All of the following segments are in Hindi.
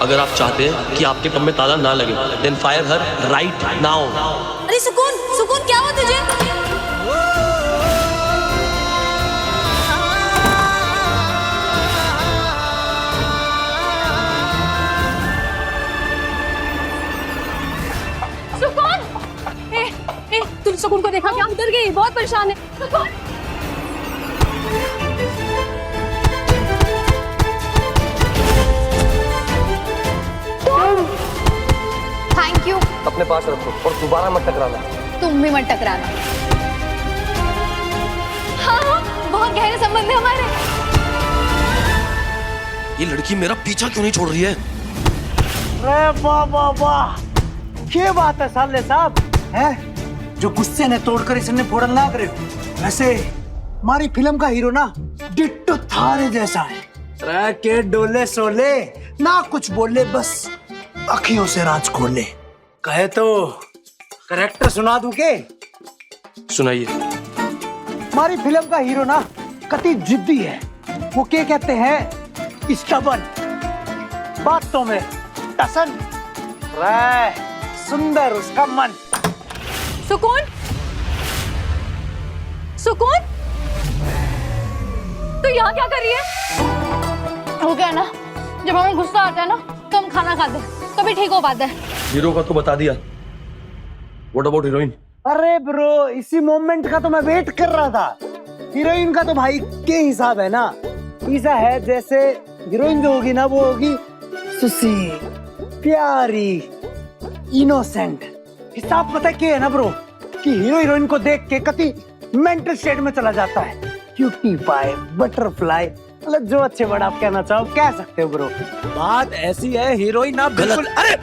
अगर आप चाहते हैं कि आपके कम में ताला ना लगे, then fire her right now. अरे सुकून, सुकून क्या हुआ तुझे? सुकून, तुम सुकून को देखा क्या? डर गई, बहुत परेशान है। सुकून, थैंक यू। अपने पास रखो और दोबारा मत टकराना। तुम भी मत टकराना। हाँ, बहुत गहरे संबंध है हमारे। ये लड़की मेरा पीछा क्यों नहीं छोड़ रही है? अरे वाह वाह वाह, क्या बात है साले साहब, हैं? जो गुस्से ने तोड़कर इसने फोड़न ना करे। वैसे हमारी फिल्म का हीरो ना डिट्टो थारे जैसा है। अरे के डोले सोले ना कुछ बोले, बस अखियों से राज खोले। कहे तो करेक्टर सुना दूं के? सुनाइए। हमारी फिल्म का हीरो ना कति जिद्दी है। वो क्या कहते हैं, स्टबन, बातों में टसन, सुंदर उसका मन। सुकून, सुकून, तू यहाँ क्या कर रही है? हो गया ना, जब हमें गुस्सा आता है ना तो हम खाना खाते हैं, तभी ठीक हो पाता है। हीरो का तो बता दिया, व्हाट अबाउट हीरोइन? अरे ब्रो, इसी मोमेंट का तो मैं वेट कर रहा था। हीरोइन का तो भाई के हिसाब है ना, ऐसा है जैसे हीरोइन जो होगी ना वो होगी सुशील, प्यारी, इनोसेंट। हिसाब पता क्या है ना ब्रो, कि हीरो हीरोइन को देख के कति मेंटल स्टेट में चला जाता है। क्यूटी पाए, बटरफ्लाई, मतलब जो अच्छे वर्ड आप कहना चाहो कह सकते हो ब्रो। बात ऐसी है, हीरोइन आप बिल्कुल, अरे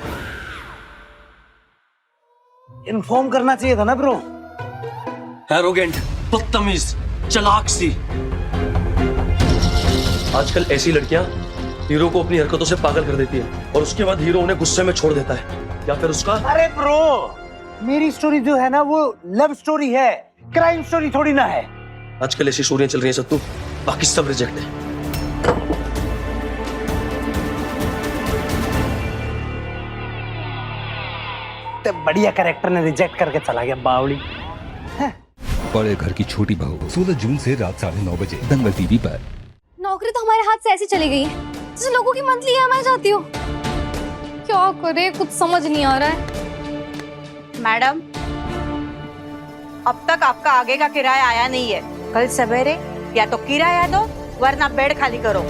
इन्फॉर्म करना चाहिए था ना ब्रो। एरोगेंट, बदतमीज, चालाक सी। आजकल ऐसी लड़कियां हीरो को अपनी हरकतों से पागल कर देती है और उसके बाद हीरो उन्हें गुस्से में छोड़ देता है, या फिर उसका। अरे ब्रो, मेरी स्टोरी जो है ना वो लव स्टोरी है, क्राइम स्टोरी थोड़ी ना है। आजकल ऐसी स्टोरियां चल रही हैं सत्तू, बाकी सब रिजेक्ट है। तो बढ़िया कैरेक्टर ने रिजेक्ट करके चला गया, बावड़ी। बड़े घर की छोटी बहू 16 जून से रात 9:30 बजे दंगल टीवी पर। नौकरी तो हमारे हाथ से ऐसी चली गई है जैसे लोगों की मंथली ईएमआई जाती हो। क्या करे, कुछ समझ नहीं आ रहा है। मैडम, अब तक आपका आगे का किराया आया नहीं है। कल सवेरे या तो किराया दो वरना बेड खाली करो।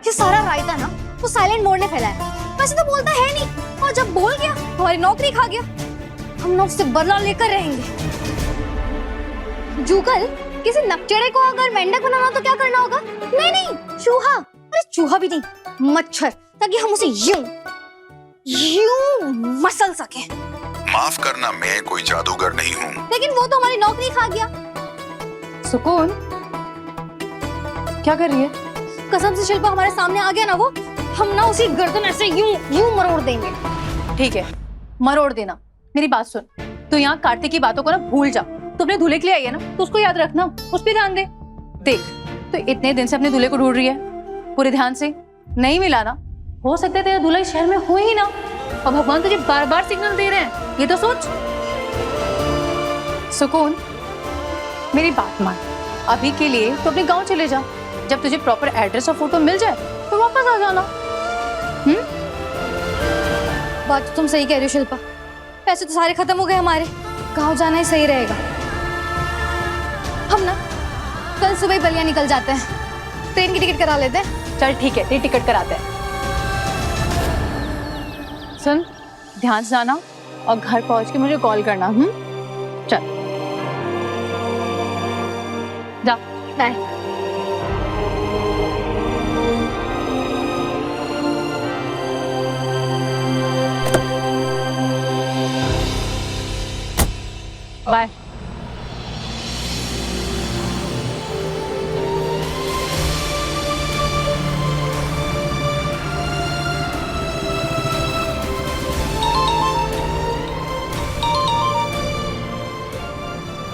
ये सारा रायता ना वो साइलेंट मोड ने फैलाया। वैसे तो बोलता है नहीं, और जब बोल गया तो हमारी नौकरी खा गया। हम ना उससे बदला लेकर रहेंगे। जूकल, किसी नकचढ़े को अगर मेंढक बनाना तो क्या करना होगा? नहीं नहीं, चूहा। अरे चूहा भी नहीं, मच्छर, ताकि हम उसे यूं मसल सके। माफ करना, मैं कोई जादूगर नहीं हूँ। लेकिन वो तो हमारी नौकरी खा गया। सुकून, क्या कर रही है? कसम से शिल्पा, हमारे सामने आ गया ना वो, हम ना उसी गर्दन ऐसे यूं मरोड़ देंगे। ठीक है, मरोड़ देना। मेरी बात सुन, तू यहाँ कार्तिक की बातों को ना भूल जा। तू अपने दूल्हे के लिए आई है ना, तो उसको याद रखना, उस पर ध्यान दे। देख, तो इतने दिन से अपने दूल्हे को ढूंढ रही है, पूरे ध्यान से नहीं मिला ना, हो सकता है तेरा दूल्हा इस शहर में हो ही ना, और भगवान तुझे बार बार सिग्नल दे रहे हैं, ये तो सोच। सुकून, मेरी बात मान, अभी के लिए तो अपने गांव चले जा। जब तुझे प्रॉपर एड्रेस और फोटो मिल जाए तो वापस आ जाना। बात तो तुम सही कह रही हो शिल्पा, पैसे तो सारे खत्म हो गए हमारे, गांव जाना ही सही रहेगा। हम ना कल सुबह ही बलिया निकल जाते हैं, ट्रेन की टिकट करा लेते हैं। चल ठीक है, ये टिकट कराते हैं। सुन, ध्यान से जाना और घर पहुंच के मुझे कॉल करना। चल जा, बाय। बाय।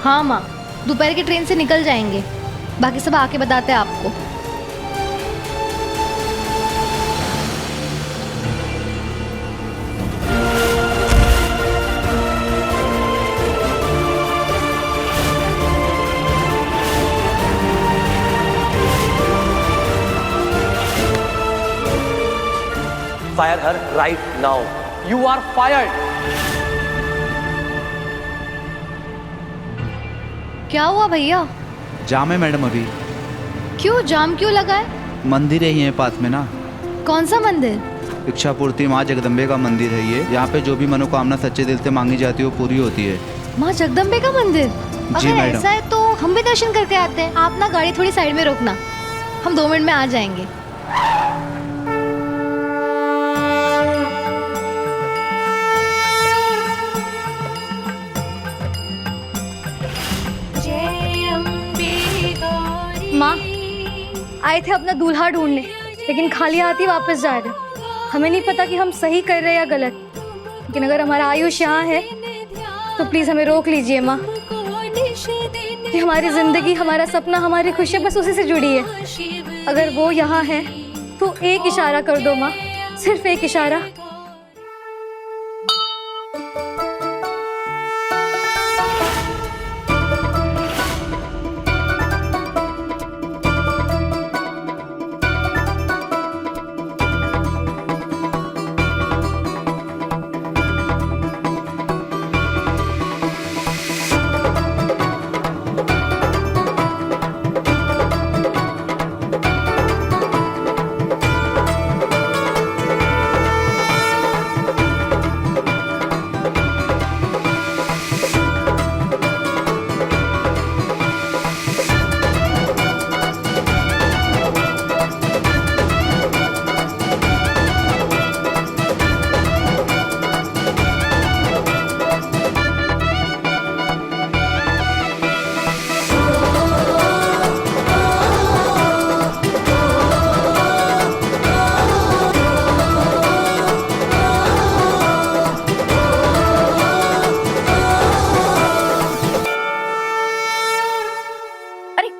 हाँ माँ, दोपहर की ट्रेन से निकल जाएंगे, बाकी सब आके बताते हैं आपको। Fire her right now. You are fired. क्या हुआ भैया? जाम है मैडम अभी। क्यों जाम क्यों लगा है? मंदिर है ये पास में ना, कौन सा मंदिर? इच्छा पूर्ति माँ जगदम्बे का मंदिर है ये। यहाँ पे जो भी मनोकामना सच्चे दिल से मांगी जाती है वो पूरी होती है। माँ जगदम्बे का मंदिर? जी अगर मैडम। ऐसा है तो हम भी दर्शन करके आते हैं। आप ना गाड़ी थोड़ी साइड में रोकना, हम 2 मिनट में आ जाएंगे। माँ आए थे अपना दूल्हा ढूंढने, लेकिन खाली हाथ ही वापस जा रहे। हमें नहीं पता कि हम सही कर रहे हैं या गलत, लेकिन अगर हमारा आयुष यहाँ है तो प्लीज हमें रोक लीजिए माँ। कि हमारी जिंदगी, हमारा सपना, हमारी खुशी बस उसी से जुड़ी है। अगर वो यहाँ है तो एक इशारा कर दो माँ, सिर्फ एक इशारा।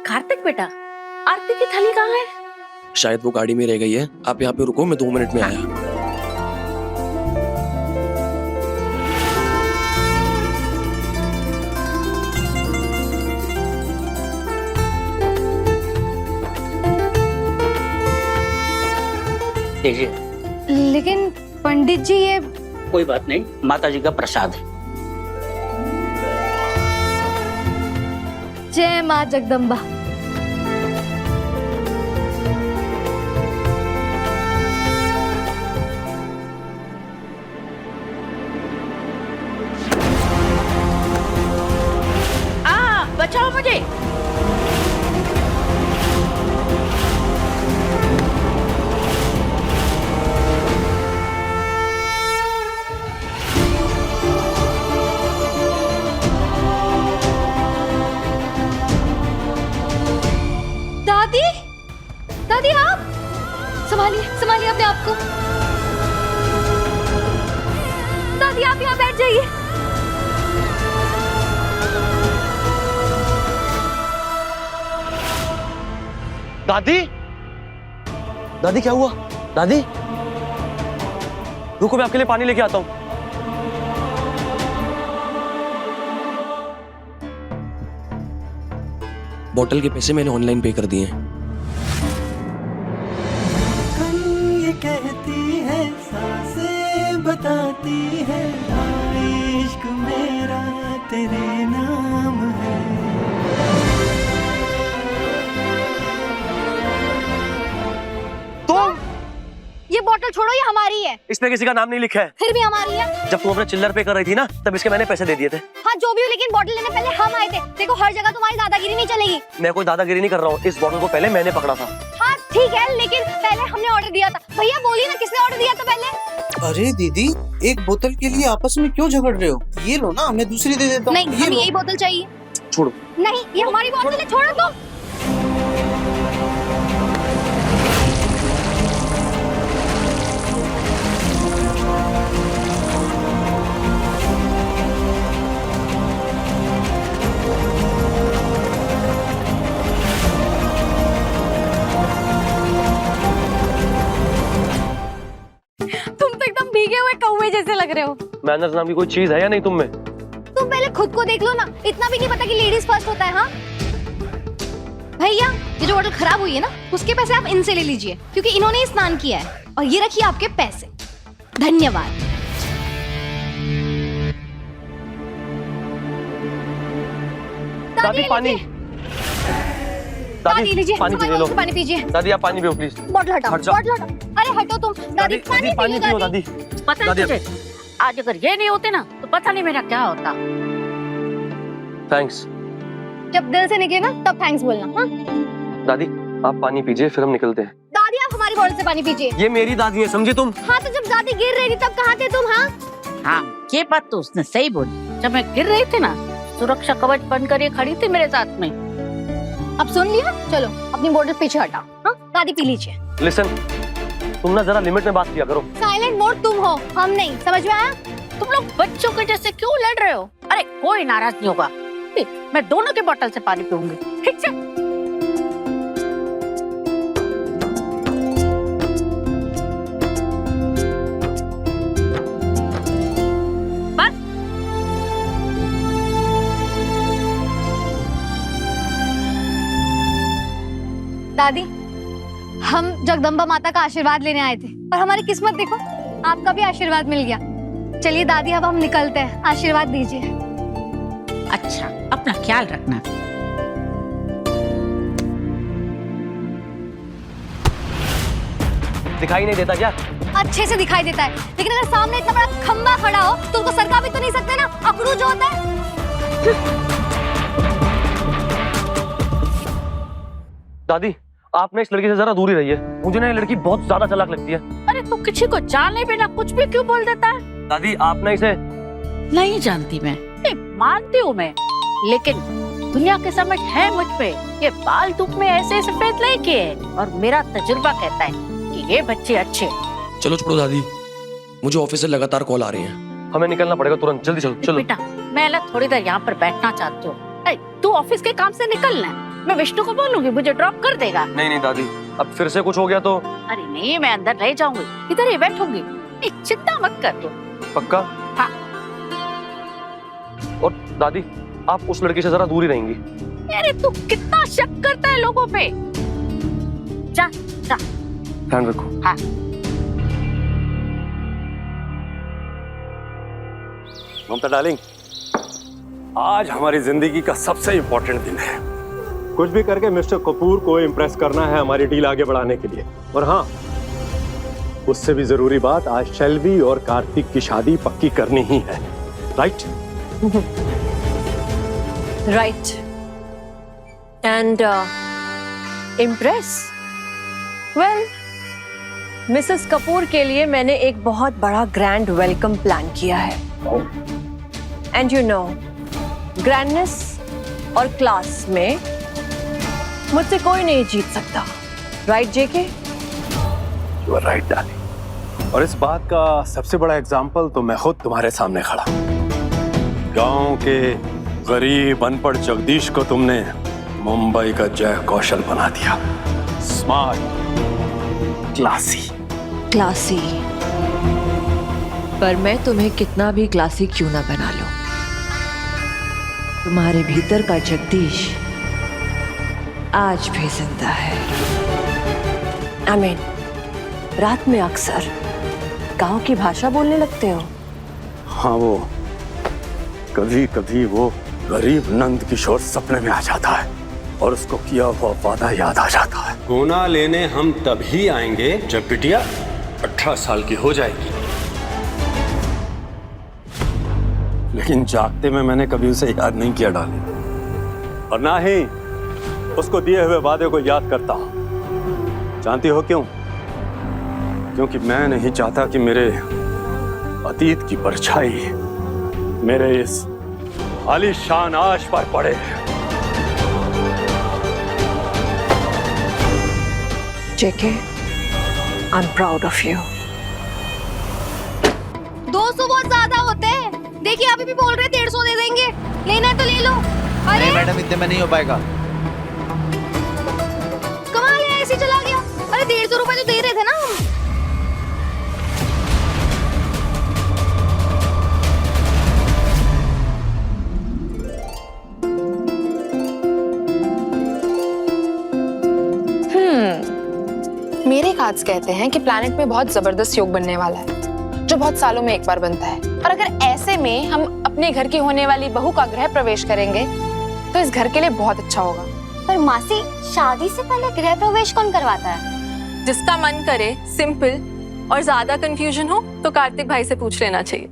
कार्तिक बेटा, आरती की थाली कहाँ है? शायद वो गाड़ी में रह गई है। आप यहाँ पे रुको, मैं 2 मिनट में आया। लीजिए। लेकिन पंडित जी ये कोई बात नहीं, माता जी का प्रसाद है। जय माँ जगदम्बा। बचाओ मुझे। दादी, दादी आप संभालिए, संभालिए अपने आप को। दादी आप यहाँ बैठ जाइए। दादी, दादी क्या हुआ? दादी रुको, मैं आपके लिए पानी लेके आता हूँ। बोतल के पैसे मैंने ऑनलाइन पे कर दिए हैं। ये कहती है, सांसें बताती है, इश्क मेरा तेरे नाम है। तुम ये बोतल छोड़ो, ये हमारी है। इसमें किसी का नाम नहीं लिखा है। फिर भी हमारी है। जब तुम अपने चिल्लर पे कर रही थी ना, तब इसके मैंने पैसे दे दिए थे। हाँ जो भी हो, लेकिन बोतल लेने पहले हम आए थे। देखो हर जगह तुम्हारी दादागिरी नहीं चलेगी। मैं कोई दादागिरी नहीं कर रहा हूँ। इस बोतल को पहले मैंने पकड़ा था। हाँ ठीक है, लेकिन पहले हमने ऑर्डर दिया था। भैया बोलिए ना, किसने ऑर्डर दिया था पहले? अरे दीदी, एक बोतल के लिए आपस में क्यों झगड़ रहे हो? ये लो ना, मैं दूसरी दे देता हूँ। नहीं, हमें यही बोतल चाहिए। छोड़ो। नहीं, ये हमारी बोतल है, छोड़ो तुम। तुम तो एकदम भीगे हुए कौवे जैसे लग रहे हो। मैनर्स नाम की कोई चीज है या नहीं तुम में? तुम पहले खुद को देख लो ना, इतना भी नहीं पता कि लेडीज फर्स्ट होता है। हाँ भैया, ये जो बोतल खराब हुई है ना, उसके पैसे आप इनसे ले लीजिए, क्योंकि इन्होंने ही स्नान किया है। और ये रखिए आपके पैसे। धन्यवाद। दादी पानी। दादी लीजिए, पानी पी लो। पानी पीजिए। दादी आप पानी पियो प्लीज। बॉटल हटाओ, हट जाओ। बॉटल हटाओ। अरे हटो तुम। दादी दादी पानी पियो दादी। पता दादी, है तुझे, आज अगर ये नहीं होते ना तो पता नहीं मेरा क्या होता। थैंक्स। जब दिल से निकले ना तब थैंक्स बोलना। हाँ? दादी आप पानी पीजिए फिर हम निकलते हैं। दादी आप हमारी बॉटल से पानी पीजिए। ये मेरी दादी है, समझे तुम? हाँ तो जब दादी गिर रही थी तब कहाँ थे तुम? हाँ हाँ, ये बात तो उसने सही बोली। जब मैं गिर रही थी ना, सुरक्षा कवच बनकर ये खड़ी थी मेरे साथ में। अब सुन लिया, चलो अपनी बोतल पीछे हटाओ। हाँ दादी पी लीजिए। लिसन, तुम ना जरा लिमिट में बात किया करो। साइलेंट मोड तुम हो, हम नहीं, समझ में आया? तुम लोग बच्चों के जैसे क्यों लड़ रहे हो? अरे कोई नाराज नहीं होगा, मैं दोनों के बोतल से पानी पीऊंगी, ठीक है? बस दादी हम जगदम्बा माता का आशीर्वाद लेने आए थे और हमारी किस्मत देखो, आपका भी आशीर्वाद मिल गया। चलिए दादी अब हम निकलते हैं, आशीर्वाद दीजिए। अच्छा, अपना ख्याल रखना। दिखाई नहीं देता क्या? अच्छे से दिखाई देता है, लेकिन अगर सामने इतना बड़ा खंबा खड़ा हो तो उसको सरका भी तो नहीं सकते ना, अकड़ू जो होता है। दादी आप ना इस लड़की से जरा दूर ही रहिए, मुझे ना ये लड़की बहुत ज्यादा चालाक लगती है। अरे तू किसी को जाने बिना कुछ भी क्यों बोल देता है? दादी आप ना इसे नहीं जानती मैं, मानती हूँ मैं, लेकिन दुनिया की समझ है मुझ पे। ये बाल धूप में ऐसे सफेद नहीं किए, और मेरा तजुर्बा कहता है कि ये बच्चे अच्छे। चलो छोड़ो दादी, मुझे ऑफिस से लगातार कॉल आ रही हैं, हमें निकलना पड़ेगा तुरंत, जल्दी चलो। चलो बेटा, मैं ना थोड़ी देर यहाँ पर बैठना चाहती हूँ। तू ऑफिस के काम से निकलना है, मैं विष्णु को बोलूंगी मुझे ड्रॉप कर देगा। नहीं नहीं दादी, अब फिर से कुछ हो गया तो? अरे नहीं, मैं अंदर रह जाऊंगी, इधर ही बैठूंगी, चिंता मत कर तू। पक्का? हाँ। और दादी आप उस लड़की से जरा दूर ही रहेंगी। अरे तू कितना शक करता है लोगों पे। जा जा, ध्यान रखो। हाँ। ममता डार्लिंग, आज हमारी जिंदगी का सबसे इम्पोर्टेंट दिन है। कुछ भी करके मिस्टर कपूर को इम्प्रेस करना है हमारी डील आगे बढ़ाने के लिए। और हाँ, उससे भी जरूरी बात, आज शैलवी और कार्तिक की शादी पक्की करनी ही है। Right? Right. And impress? Well, Mrs Kapoor के लिए मैंने एक बहुत बड़ा ग्रैंड वेलकम प्लान किया है। एंड यू नो, ग्रैंडनेस और क्लास में मुझसे कोई नहीं जीत सकता। Right JK? You are right darling. और इस बात का सबसे बड़ा एग्जाम्पल तो मैं खुद तुम्हारे सामने खड़ा। गांव के गरीब अनपढ़ जगदीश को तुमने मुंबई का जय कौशल बना दिया। Smart, classy. क्लासी? पर मैं तुम्हें कितना भी क्लासी क्यों ना बना लो, तुम्हारे भीतर का जगदीश आज भी जिंदा है। I mean, रात में अक्सर गांव की भाषा बोलने लगते हो। हाँ, वो कभी कभी वो गरीब नंद किशोर सपने में आ जाता है और उसको किया हुआ वादा याद आ जाता है। गुना लेने हम तभी आएंगे जब बिटिया 18 साल की हो जाएगी। लेकिन जागते में मैंने कभी उसे याद नहीं किया डाली, और ना ही उसको दिए हुए वादे को याद करता हूं। जानती हो क्यों? क्योंकि मैं नहीं चाहता कि मेरे अतीत की परछाई मेरे इस आलीशान आश पर पड़े। JK, I am proud of you. 200 बहुत ज्यादा होते हैं। देखिए अभी भी बोल रहे 150 दे देंगे, लेना है तो ले लो। अरे नहीं मैडम, इतने में नहीं हो पाएगा। कमाल है, ऐसे चला गया। अरे 150 रुपए तो दे रहे थे ना हम। मेरे कार्ड्स कहते हैं कि प्लैनेट में बहुत जबरदस्त योग बनने वाला है। जो बहुत सालों में एक बार बनता है। और अगर ऐसे में हम अपने घर की होने वाली बहू का गृह प्रवेश करेंगे तो इस घर के लिए बहुत अच्छा होगा। पर मासी, शादी से पहले गृह प्रवेश कौन करवाता है? जिसका मन करे, सिंपल, और ज्यादा कंफ्यूजन हो तो कार्तिक भाई से पूछ लेना चाहिए।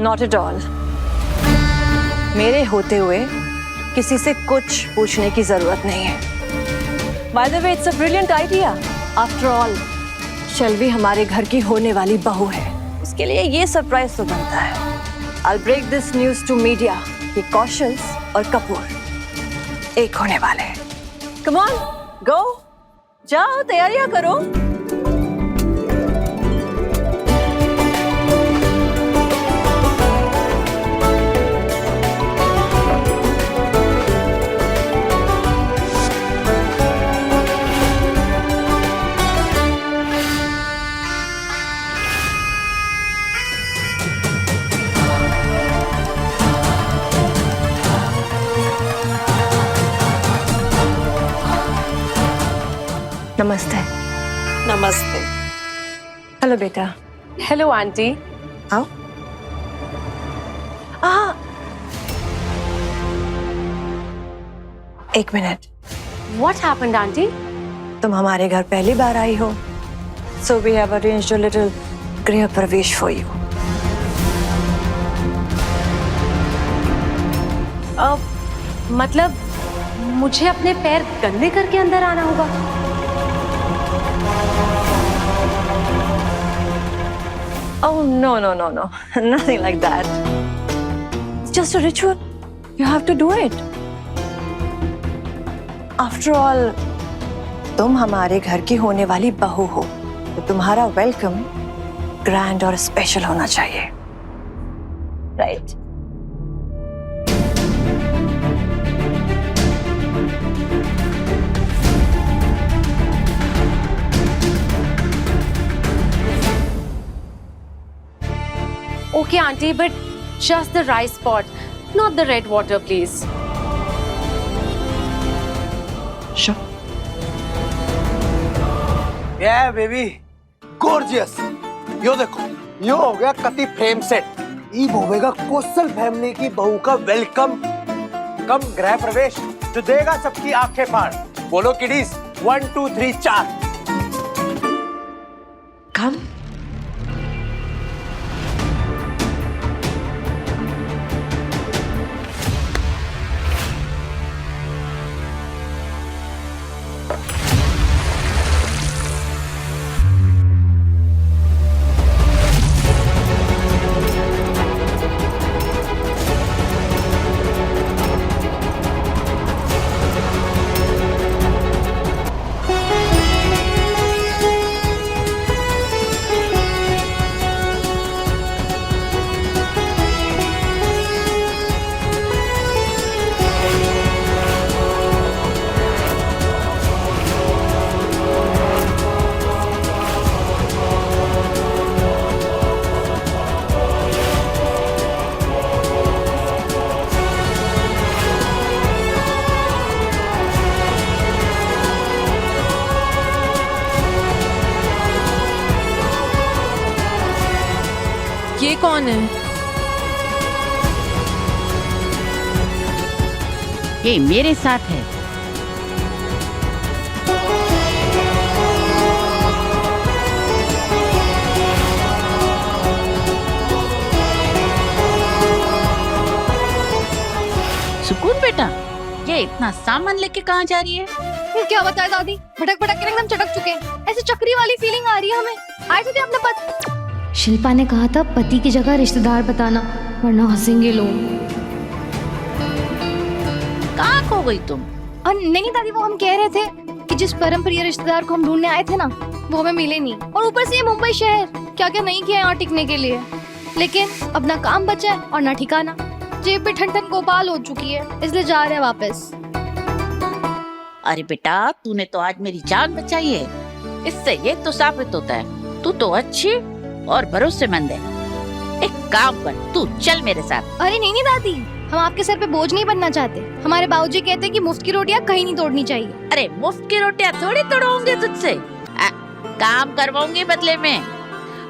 Not at all. मेरे होते हुए किसी से कुछ पूछने की जरूरत नहीं है। By the way, it's a brilliant idea. After all Shailvi हमारे घर की होने वाली बहू है, इसके लिए ये सरप्राइज तो बनता है। I'll break this news to media कि कौशल और कपूर एक होने वाले हैं। Come on, go, जाओ तैयारियां करो। नमस्ते। नमस्ते। हेलो बेटा। Hello aunty. आओ। एक मिनट। What happened, aunty? तुम हमारे घर पहली बार आई हो, so we have arranged a little गृह प्रवेश for you. मतलब मुझे अपने पैर गंदे करके अंदर आना होगा? Oh no, nothing like that. It's just a ritual. You have to do it. After all, तुम हमारे घर की होने वाली बहू हो, तो तुम्हारा वेलकम ग्रैंड और स्पेशल होना चाहिए, right? Okay, auntie, but just the rice pot, not the red water, please. Sure. Yeah, baby, gorgeous. यो देखो, यो हो गया कति फ्रेम सेट। ये होगा कौशल फैमिली की बहू का वेलकम कम गृह प्रवेश जो देगा सबकी आंखें फाड़। बोलो किडीज, 1 2 3 4। Come. ये कौन है? ये मेरे साथ है। सुकून बेटा, ये इतना सामान लेके कहाँ जा रही है? फिर क्या बताए दादी, भटक भटक के एकदम चटक चुके हैं। ऐसे चक्री वाली फीलिंग आ रही है हमें। आए थे अपने पति। शिल्पा ने कहा था पति की जगह रिश्तेदार बताना, वरना हंसेंगे लोग। कहाँ खो गई तुम? नहीं दादी, वो हम कह रहे थे कि जिस परम प्रिय रिश्तेदार को हम ढूंढने आए थे ना, वो हमें मिले नहीं। और ऊपर से ये मुंबई शहर क्या क्या नहीं किया यहाँ टिकने के लिए। लेकिन अब ना काम बचा है और ना ठिकाना। जेब पे ठन ठन गोपाल हो चुकी है, इसलिए जा रहे हैं वापस। अरे बेटा, तूने तो आज मेरी जान बचाई है। इससे ये तो साबित होता है तू तो अच्छी और भरोसेमंद है। एक काम कर, तू चल मेरे साथ। अरे नहीं दादी, हम आपके सर पे बोझ नहीं बनना चाहते। हमारे बाबूजी कहते हैं कि मुफ्त की रोटियां कहीं नहीं तोड़नी चाहिए। अरे मुफ्त की रोटियां थोड़ी तोड़ोगे तुझसे। काम करवाऊंगी बदले में।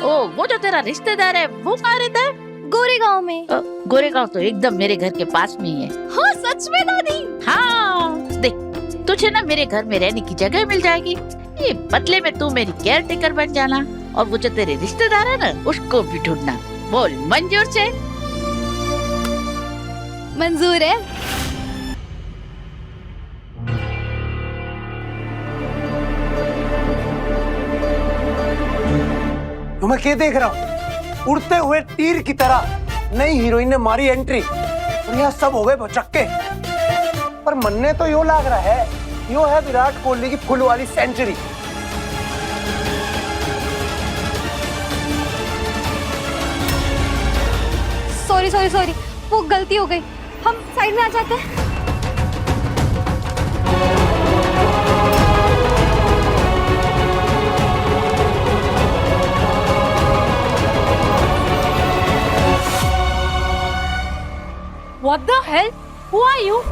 ओ वो जो तेरा रिश्तेदार है वो कहाँ रहता है? गोरेगांव में। गोरेगांव तो एकदम मेरे घर के पास में ही है। हाँ सच में दादी? हाँ देख, तुझे ना मेरे घर में रहने की जगह मिल जाएगी। ये बदले में तू मेरी केयर टेकर बन जाना, और वो जो तेरे रिश्तेदार है ना उसको भी ढूंढना। बोल मंजूर से? मंजूर है। तो मैं क्या देख रहा हूँ? उड़ते हुए तीर की तरह नई हीरोइन ने मारी एंट्री और यहाँ सब हो गए भचक्के। पर मनने तो यो लग रहा है यो है विराट कोहली की फुल वाली सेंचुरी। सॉरी सॉरी सॉरी, वो गलती हो गई। हम साइड में आ जाते हैं। What the hell? Who are you?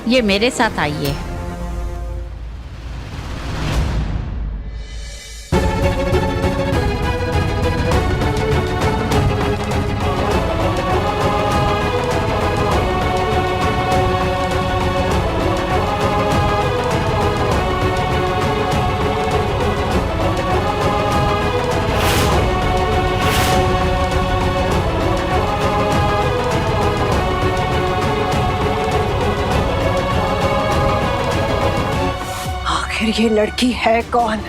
ये मेरे साथ आइए। ये लड़की है कौन?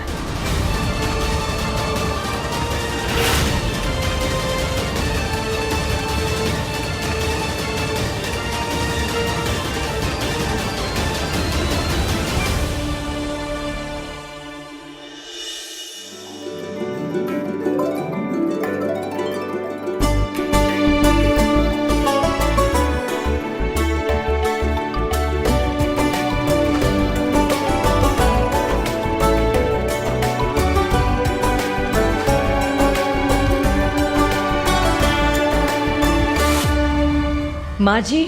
माँ जी,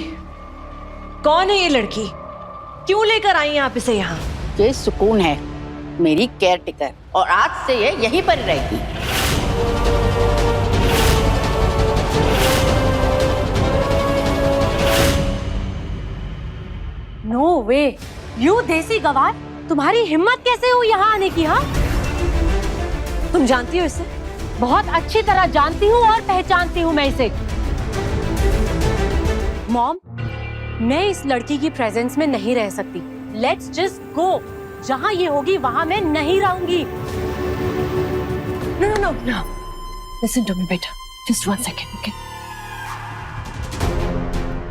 कौन है ये लड़की? क्यों लेकर आई आप इसे यहाँ? ये सुकून है, मेरी केयर टेकर, और आज से ये यहीं पर रहेगी। नो वे, यू देसी गवार, तुम्हारी हिम्मत कैसे हुई यहाँ आने की? हाँ, तुम जानती हो इसे? बहुत अच्छी तरह जानती हूँ और पहचानती हूँ मैं इसे। मॉम, मैं इस लड़की की प्रेजेंस में नहीं रह सकती। Let's just go. जहां ये होगी वहां मैं नहीं रहूंगी। No no no no, listen to me बेटा, just 1 second, okay?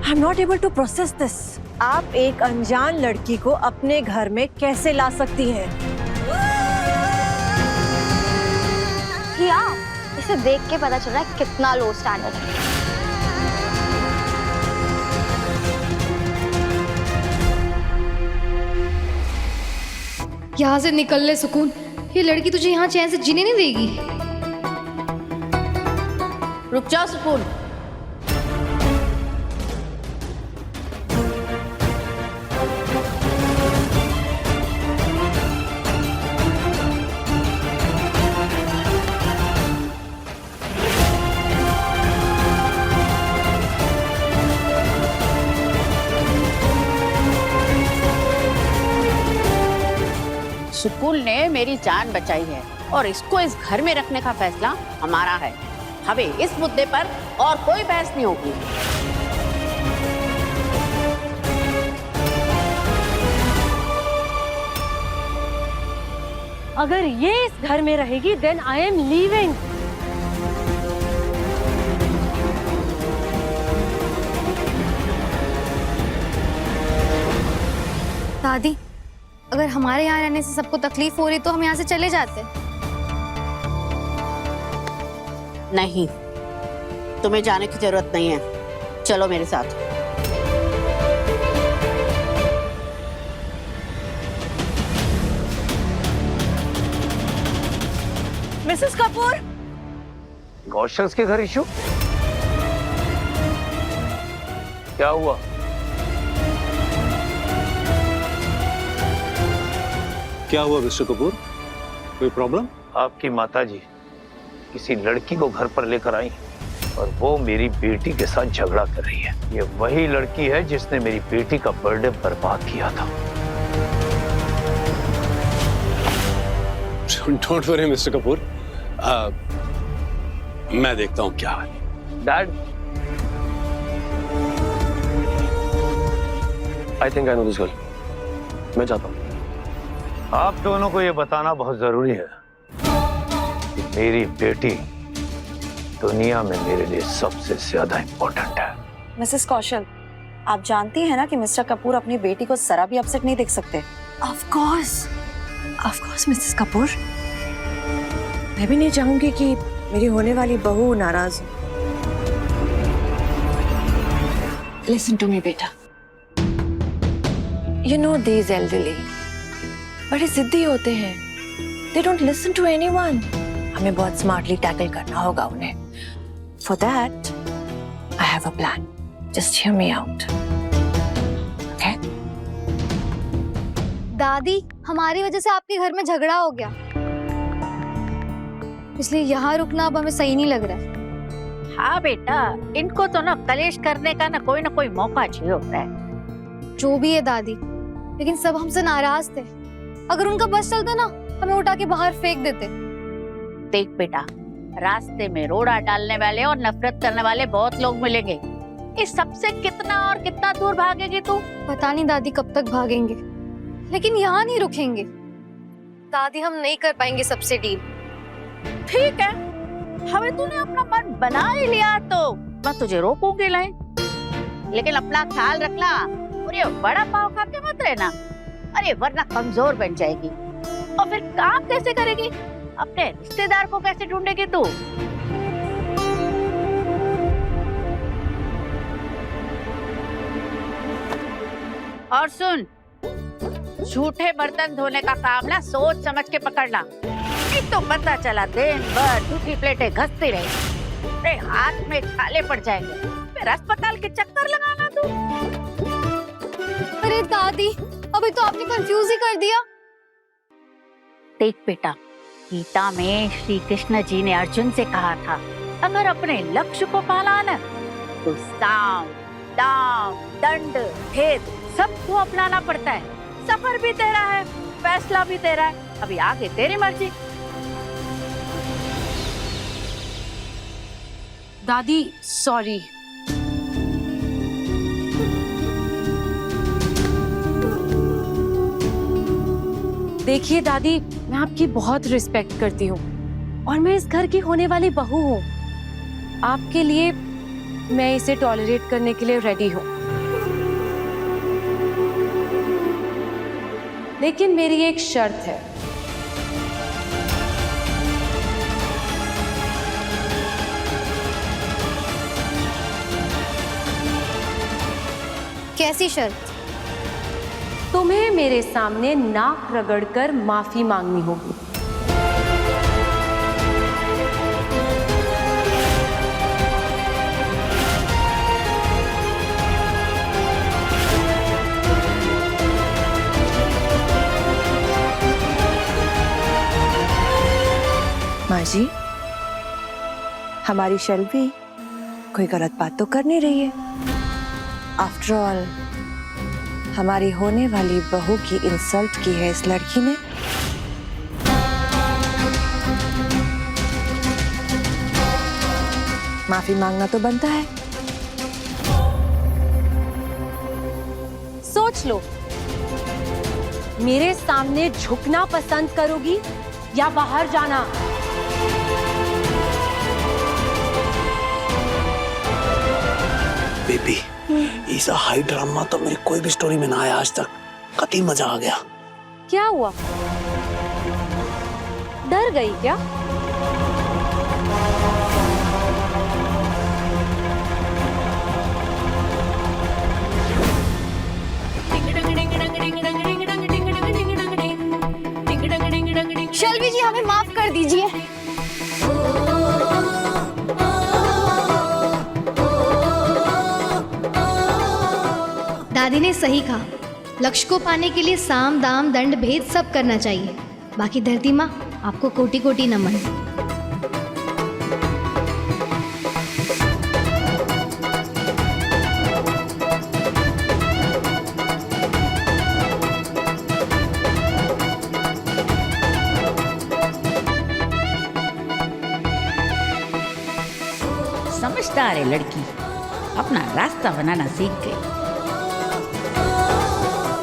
I am not able to process this. आप एक अनजान लड़की को अपने घर में कैसे ला सकती हैं? किया, इसे देख के पता चल रहा है कितना लो स्टैंडर्ड है। यहाँ से निकल ले सुकून, ये लड़की तुझे यहाँ चैन से जीने नहीं देगी। रुक जाओ सुकून। सुकून ने मेरी जान बचाई है और इसको इस घर में रखने का फैसला हमारा है। हमें इस मुद्दे पर और कोई बहस नहीं होगी। अगर ये इस घर में रहेगी देन आई एम लीविंग। दादी, अगर हमारे यहाँ रहने से सबको तकलीफ हो रही तो हम यहाँ से चले जाते। नहीं, तुम्हें जाने की जरूरत नहीं है, चलो मेरे साथ। मिसेस कपूर, गौशल्स के घर इशू क्या हुआ? क्या हुआ मिस्टर कपूर, कोई प्रॉब्लम? आपकी माताजी किसी लड़की को घर पर लेकर आई और वो मेरी बेटी के साथ झगड़ा कर रही है। ये वही लड़की है जिसने मेरी बेटी का बर्थडे बर्बाद किया था। डोंट वरी मिस्टर कपूर, मैं देखता हूँ क्या है। Dad, I think I know this girl. मैं जाता हूँ। आप दोनों को ये बताना बहुत जरूरी है कि मेरी बेटी दुनिया में मेरे लिए सबसे ज्यादा इंपॉर्टेंट है। मिसेस कौशल, आप जानती हैं ना कि मिस्टर कपूर अपनी बेटी को जरा भी अपसेट नहीं देख सकते। ऑफ कोर्स मिसेस कपूर, मैं भी नहीं चाहूंगी कि मेरी होने वाली बहू नाराज हो। लिसन टू मी बेटा, यू नो दीज एल्डरली बड़े जिद्दी होते हैं, they don't listen to anyone. हमें बहुत स्मार्टली टैकल करना होगा उन्हें। For that I have a plan, just hear me out, okay? दादी, हमारी वजह से आपके घर में झगड़ा हो गया, इसलिए यहाँ रुकना अब हमें सही नहीं लग रहा है। हाँ बेटा, इनको तो ना कलेश करने का ना कोई मौका चाहिए होता है। जो भी है दादी, लेकिन सब हमसे नाराज थे। अगर उनका बस चलता ना, हमें उठा के बाहर फेंक देते। देख बेटा, रास्ते में रोड़ा डालने वाले और नफरत करने वाले बहुत लोग मिलेंगे। इस सबसे कितना और कितना दूर भागेगी तू? पता नहीं दादी कब तक भागेंगे, लेकिन यहाँ नहीं रुकेंगे। दादी, हम नहीं कर पाएंगे सबसे डील। ठीक है, हमें तूने अपना मन बना ही लिया तो मैं तुझे रोकूंगी नहीं, लेकिन अपना ख्याल रखना और ये बड़ा पाव खा के मत रहना, अरे वरना कमजोर बन जाएगी। और फिर काम कैसे करेगी? अपने रिश्तेदार को कैसे ढूंढेगी तू? और सुन, झूठे बर्तन धोने का काम ना सोच समझ के पकड़ना, नहीं तो पता चला दिन भर झूठी प्लेटें घसती रही, अरे हाथ में छाले पड़ जाएंगे, फिर अस्पताल के चक्कर लगाना तू। अरे दादी, अभी तो आपने कंफ्यूज ही कर दिया। देख बेटा, गीता में श्री कृष्ण जी ने अर्जुन से कहा था, अगर अपने लक्ष्य को पाना ना तो साम, दाम, दंड, भेद सबको अपनाना पड़ता है। सफर भी तेरा है, फैसला भी तेरा है, अभी आगे तेरी मर्जी। दादी सॉरी, देखिए दादी, मैं आपकी बहुत रिस्पेक्ट करती हूँ और मैं इस घर की होने वाली बहू हूँ। आपके लिए मैं इसे टॉलरेट करने के लिए रेडी हूँ, लेकिन मेरी एक शर्त है। कैसी शर्त? तुम्हें मेरे सामने नाक रगड़कर माफी मांगनी होगी। माँ जी, हमारी शेल्वी कोई गलत बात तो कर नहीं रही है। आफ्टर ऑल हमारी होने वाली बहू की इंसल्ट की है इस लड़की ने। माफी मांगना तो बनता है। सोच लो, मेरे सामने झुकना पसंद करोगी या बाहर जाना? बेबी, ऐसा हाई ड्रामा तो मेरी कोई भी स्टोरी में ना आया आज तक। कतई मजा आ गया। क्या हुआ, डर गई क्या? शैलवी जी हमें माफ कर दीजिए। दादी ने सही कहा, लक्ष्य को पाने के लिए साम दाम दंड भेद सब करना चाहिए। बाकी धरती माँ आपको कोटि कोटि नमन। समझदार है लड़की, अपना रास्ता बनाना सीख गई।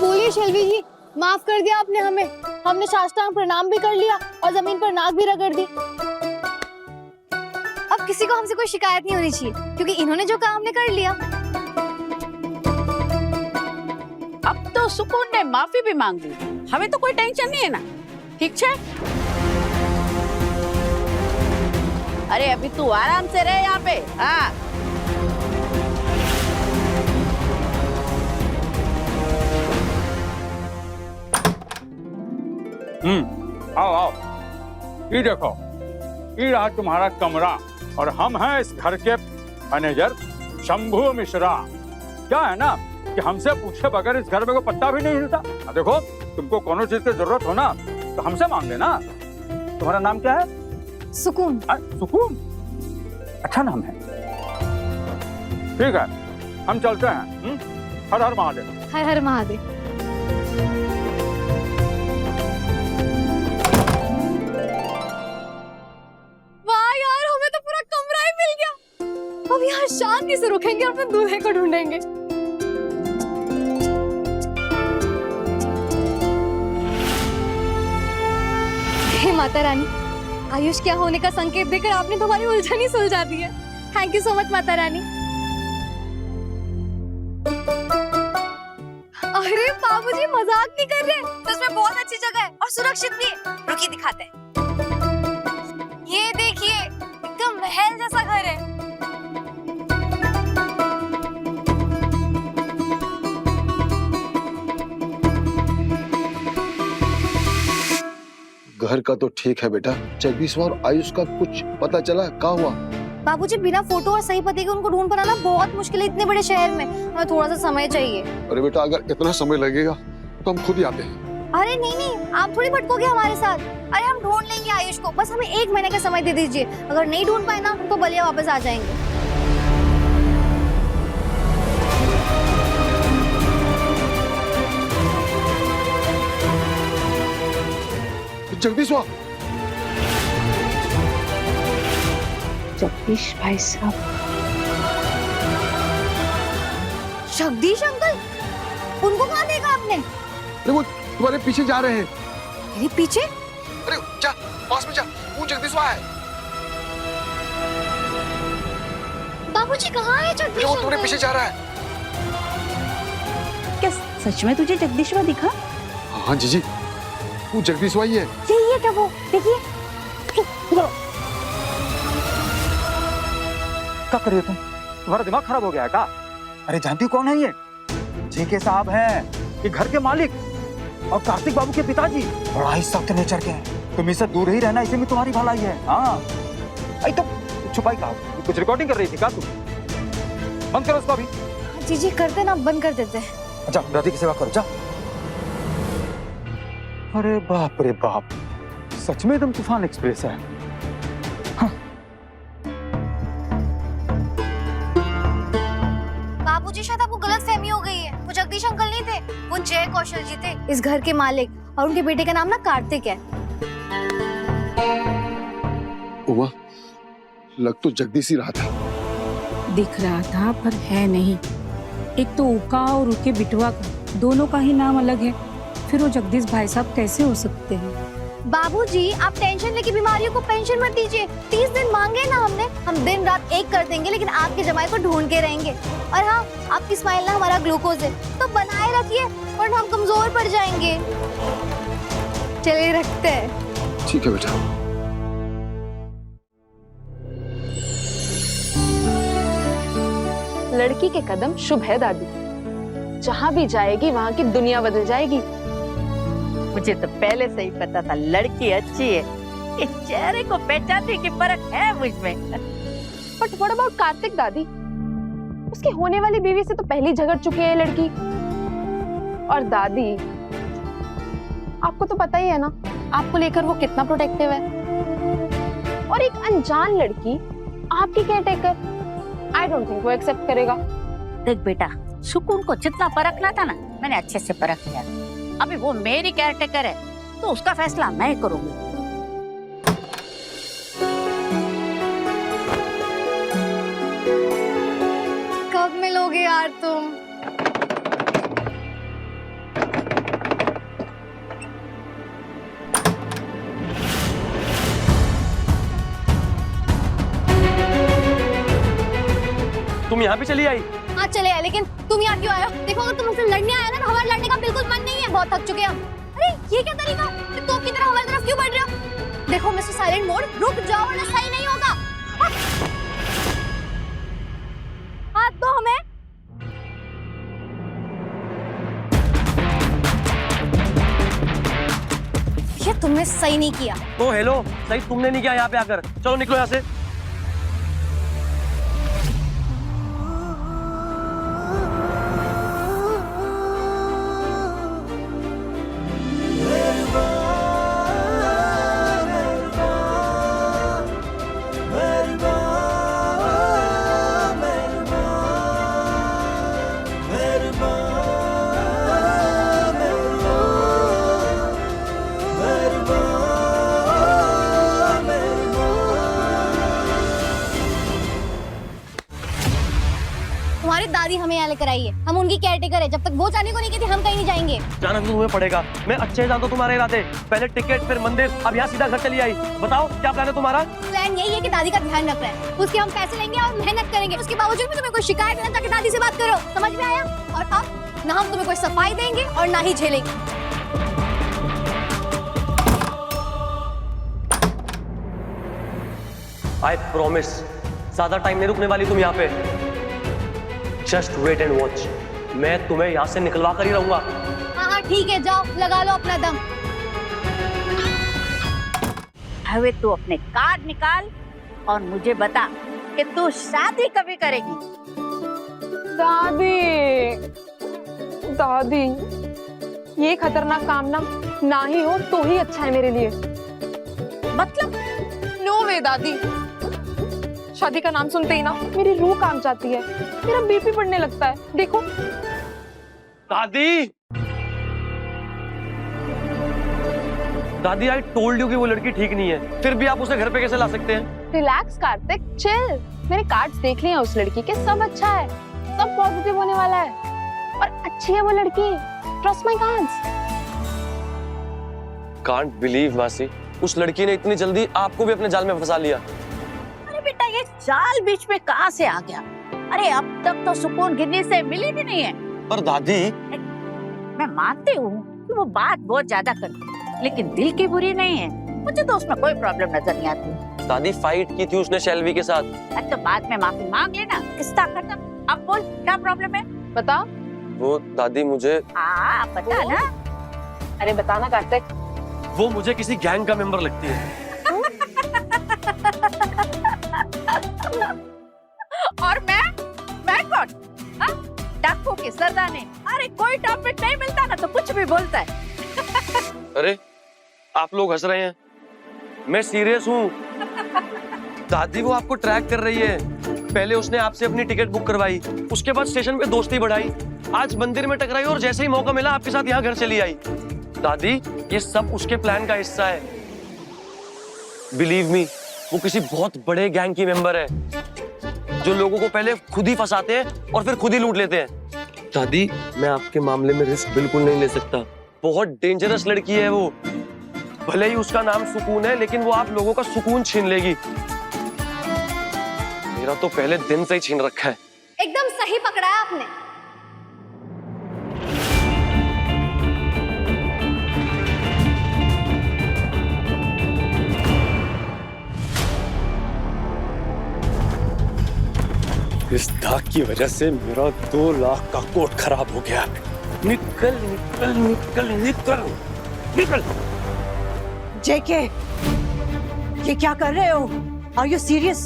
बोलिए शैलवी जी, माफ कर दिया आपने हमें। हमने साष्टांग प्रणाम भी कर लिया और जमीन पर नाक भी रगड़ दी। अब किसी को हमसे कोई शिकायत नहीं होनी चाहिए, क्योंकि इन्होंने जो कहा हमने कर लिया। अब तो सुकून ने माफी भी मांग ली, हमें तो कोई टेंशन नहीं है ना। ठीक है, अरे अभी तू आराम से रहे यहाँ पे। हाँ, आओ आओ, ये देखो, ये रहा तुम्हारा कमरा और हम हैं इस घर के मैनेजर शंभू मिश्रा। क्या है ना कि हमसे पूछे बगैर इस घर में को पत्ता भी नहीं हिलता। देखो, तुमको कोनो चीज की जरूरत हो ना तो हमसे मांग लेना। तुम्हारा नाम क्या है? सुकून। सुकून, अच्छा नाम है। ठीक है, हम चलते हैं। हर हर महादेव। हर हर महादेव। अब यहाँ शांति से रुकेंगे और अपने दूल्हे को ढूंढेंगे। हे माता रानी, आयुष क्या होने का संकेत देकर आपने तुम्हारी उलझन ही सुलझा दी है। Thank you so much Mata Rani. अरे बाबूजी मजाक नहीं कर रहे, इसमें बहुत अच्छी जगह है और सुरक्षित भी है। रुकिए दिखाते हैं। ये देखिए, एकदम महल जैसा घर है। घर का तो ठीक है बेटा, जगदीश और आयुष का कुछ पता चला? क्या हुआ? बाबूजी बिना फोटो और सही पते के उनको ढूंढ पाना बहुत मुश्किल है इतने बड़े शहर में। हमें थोड़ा सा समय चाहिए। अरे बेटा, अगर इतना समय लगेगा तो हम खुद ही आते हैं। अरे नहीं नहीं, आप थोड़ी भटकोगे हमारे साथ। अरे हम ढूंढ लेंगे आयुष को, बस हमें 1 महीने का समय दे दीजिए। अगर नहीं ढूंढ पाए ना तो बलिया वापस आ जाएंगे। जगदीश जगदीश भाई साहब। जगदीश अंकल, उनको कहाँ देखा आपने? अरे वो तुम्हारे पीछे जा रहे हैं। मेरे पीछे? अरे जा, पास में जा, वो जगदीश है। बाबूजी कहाँ है जगदीश? वो तुम्हारे पीछे जा रहा है। क्या सच में तुझे जगदीशवा दिखा? हाँ जीजी, वो जगदीशवा ही है। यही है क्या वो? देखिए। क्या कर रहे हो तुम? तुम्हारा दिमाग खराब हो गया है क्या? अरे जानती हो कौन है ये? जेके साहब हैं, ये घर के मालिक और कार्तिक बाबू के पिताजी। बड़ा ही सख्त नेचर के हैं। तुम इससे दूर ही रहना, इसी में तुम्हारी भलाई है। हाँ, अरे तो छुपाई कहा? कुछ रिकॉर्डिंग कर रही थी क्या तुम? बंद करो उसको अभी। जी करते ना, बंद कर देते हैं। अच्छा, राधे की सेवा करो, जा। अरे बाप रे बाप, सच में एकदम तूफान एक्सप्रेस है। हाँ। बाबूजी शायद आपको गलतफहमी हो गई है। वो जगदीश अंकल नहीं थे, वो जय कौशल जी थे, इस घर के मालिक। और उनके बेटे का नाम ना कार्तिक है। उमा, लग तो जगदीश ही रहा था। दिख रहा था पर है नहीं। एक तो उका और उके बिटवा का दोनों का ही नाम अलग है, फिर वो जगदीश भाई साहब कैसे हो सकते हैं? बाबूजी, आप टेंशन लेके बीमारियों को पेंशन मत दीजिए। 30 दिन मांगे ना हमने, हम दिन रात एक कर देंगे, लेकिन आपके जमाई को ढूंढ के रहेंगे। और हाँ, आपकी स्माइल ना हमारा ग्लूकोज है, तो बनाए रखिए वरना हम कमजोर पड़ जाएंगे। चलिए रखते हैं। ठीक है बेटा। लड़की के कदम शुभ है दादी। जहाँ भी जाएगी वहाँ की दुनिया बदल जाएगी। मुझे तो पहले से ही पता था लड़की अच्छी है। इस चेहरे को पहचानने की फर्क है मुझमें। बट व्हाट अबाउट कार्तिक दादी? उसकी होने वाली बीवी से तो पहले ही झगड़ चुकी है ये लड़की। और दादी, आपको तो पता ही है ना, आपको लेकर वो कितना प्रोटेक्टिव है। और एक अनजान लड़की आपकी केयरटेकर, आई डोंट थिंक वो एक्सेप्ट करेगा। देख बेटा, सुकून को जितना परखना था ना, मैंने अच्छे से परख लिया। अभी वो मेरी केयरटेकर है, तो उसका फैसला मैं करूंगी। कब मिलोगे यार तुम? तुम यहाँ पे चली आई? हाँ चले आए, लेकिन तुम यहाँ क्यों आए हो? देखो अगर तुम मुझसे लड़ने आए ना, तो हमारे लड़ने का बिल्कुल मन नहीं है। बहुत थक चुके हैं हम। अरे ये क्या तरीका? तो की तरह हमारी तरफ क्यों बढ़ रहे हो? देखो मिस्टर साइलेंट मोड, रुक जाओ वरना सही नहीं होगा। हाथ दो हमें। ये तुमने सही नहीं किया। ओ हेलो, सही तुमने नहीं किया यहाँ पे आकर। चलो निकलो यहाँ से। तुम्हारी दादी हमें यहाँ लेकर आई है, हम उनकी केयरटेकर है। जब तक वो जाने को नहीं कहती हम कहीं नहीं जाएंगे। जाना तो तुम्हें पड़ेगा। मैं अच्छे से जानता हूँ तुम्हारे इरादे। पहले टिकट, फिर मंदिर, अब यहाँ सीधा घर चली आई। बताओ क्या प्लान है तुम्हारा? प्लान यही है कि दादी का ध्यान रख रहा है, उसके हम पैसे लेंगे और मेहनत करेंगे। उसके बावजूद भी तुम्हें कोई शिकायत है ताकि दादी से बात करो। समझ में आया? और अब ना हम तुम्हें कोई सफाई देंगे और ना ही झेलेंगे। आई प्रॉमिस, ज्यादा टाइम नहीं रुकने वाली तुम यहाँ पे। Just wait and watch. मैं तुम्हें यहाँ से निकलवा कर ही रहूंगा। हाँ हाँ ठीक है, जाओ लगा लो अपना दम। हवे तू अपने कार्ड निकाल और मुझे बता कि तू शादी कभी करेगी। दादी, दादी, ये खतरनाक काम ना ही हो तो ही अच्छा है मेरे लिए। मतलब? नो वे दादी, शादी का नाम सुनते ही ना मेरी रूह कांप जाती है, मेरा बीपी बढ़ने लगता है। देखो दादी, दादी आई टोल्ड यू कि वो लड़की ठीक नहीं है, फिर भी आप उसे घर पे कैसे ला सकते हैं? Relax Kartik, chill. मैंने कार्ड्स देख लिए हैं उस लड़की के, सब अच्छा है, सब पॉजिटिव होने वाला है और अच्छी है वो लड़की। Trust my cards. Can't believe मासी, उस लड़की ने इतनी जल्दी आपको भी अपने जाल में फंसा लिया। अरे बेटा, ये जाल बीच में कहाँ से आ गया? अरे अब तक तो सुकून गिरने से मिली भी नहीं है। पर दादी, मैं मानती हूँ कि वो बात बहुत ज्यादा करती है, लेकिन दिल की बुरी नहीं है। मुझे तो उसमें कोई प्रॉब्लम नजर नहीं आती। दादी फाइट की थी उसने शेल्वी के साथ। अरे तो बाद में माफी मांग लेना, किस्सा खत्म। अब बोल क्या प्रॉब्लम है? बता। वो दादी मुझे, हाँ बता ना। अरे बताना कार्तिक। वो मुझे किसी गैंग का मेंबर लगती है। और मैं कौन? हाँ? डाकू के सरदाने। अरे कोई टॉपिक नहीं मिलता ना तो कुछ भी बोलता है। अरे आप लोग हंस रहे हैं, मैं सीरियस हूँ। दादी वो आपको ट्रैक कर रही है। पहले उसने आपसे अपनी टिकट बुक करवाई, उसके बाद स्टेशन पे दोस्ती बढ़ाई, आज मंदिर में टकराई और जैसे ही मौका मिला आपके साथ यहाँ घर चली आई। दादी ये सब उसके प्लान का हिस्सा है। बिलीव मी, वो किसी बहुत बड़े गैंग की मेंबर है जो लोगों को पहले खुद ही फंसाते हैं और फिर खुद ही लूट लेते हैं। दादी मैं आपके मामले में रिस्क बिल्कुल नहीं ले सकता। बहुत डेंजरस लड़की है वो। भले ही उसका नाम सुकून है, लेकिन वो आप लोगों का सुकून छीन लेगी। मेरा तो पहले दिन से ही छीन रखा है। एकदम सही पकड़ा है आपने। इस दाग की वजह से मेरा 2 लाख का कोट खराब हो गया। निकल निकल निकल निकल निकल। जेके, ये क्या कर रहे हो? Are you serious?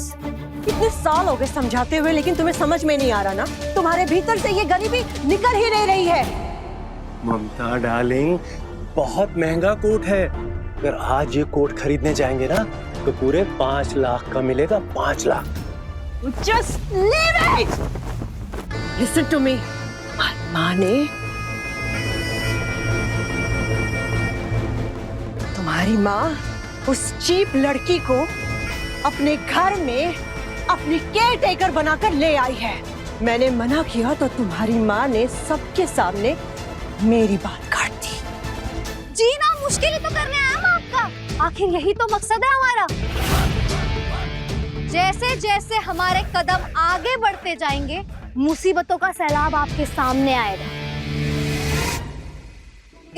इतने साल हो गए समझाते हुए, लेकिन तुम्हें समझ में नहीं आ रहा ना? तुम्हारे भीतर से ये गरीबी निकल ही नहीं रही है। ममता डार्लिंग, बहुत महंगा कोट है। अगर आज ये कोट खरीदने जाएंगे ना तो पूरे 5 लाख का मिलेगा। 5 lakh. Just leave it! Listen to me. माँ ने तुम्हारी माँ उस चीप लड़की को अपने घर में अपनी केयर टेकर बनाकर ले आई है। मैंने मना किया तो तुम्हारी माँ ने सबके सामने मेरी बात काट दी। जीना मुश्किल ही तो करने आया हम आपका। आखिर यही तो मकसद है हमारा। जैसे जैसे हमारे कदम आगे बढ़ते जाएंगे, मुसीबतों का सैलाब आपके सामने आएगा।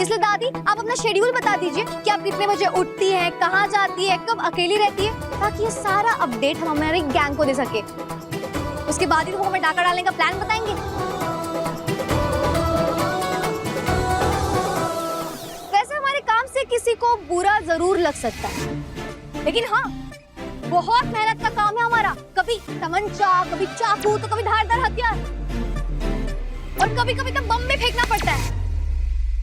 इसलिए दादी, आप अपना शेड्यूल बता दीजिए कि आप कितने बजे उठती हैं, कहाँ जाती है, कब अकेली रहती है, ताकि ये सारा अपडेट हम हमारी गैंग को दे सके। उसके बाद ही वो हमें डाका डालने का प्लान बताएंगे। वैसे हमारे काम से किसी को बुरा जरूर लग सकता है, लेकिन हाँ, बहुत मेहनत का काम है हमारा। कभी तमंचा, कभी चाकू, तो कभी धारदार हथियार, और कभी कभी तो बम भी फेंकना पड़ता है।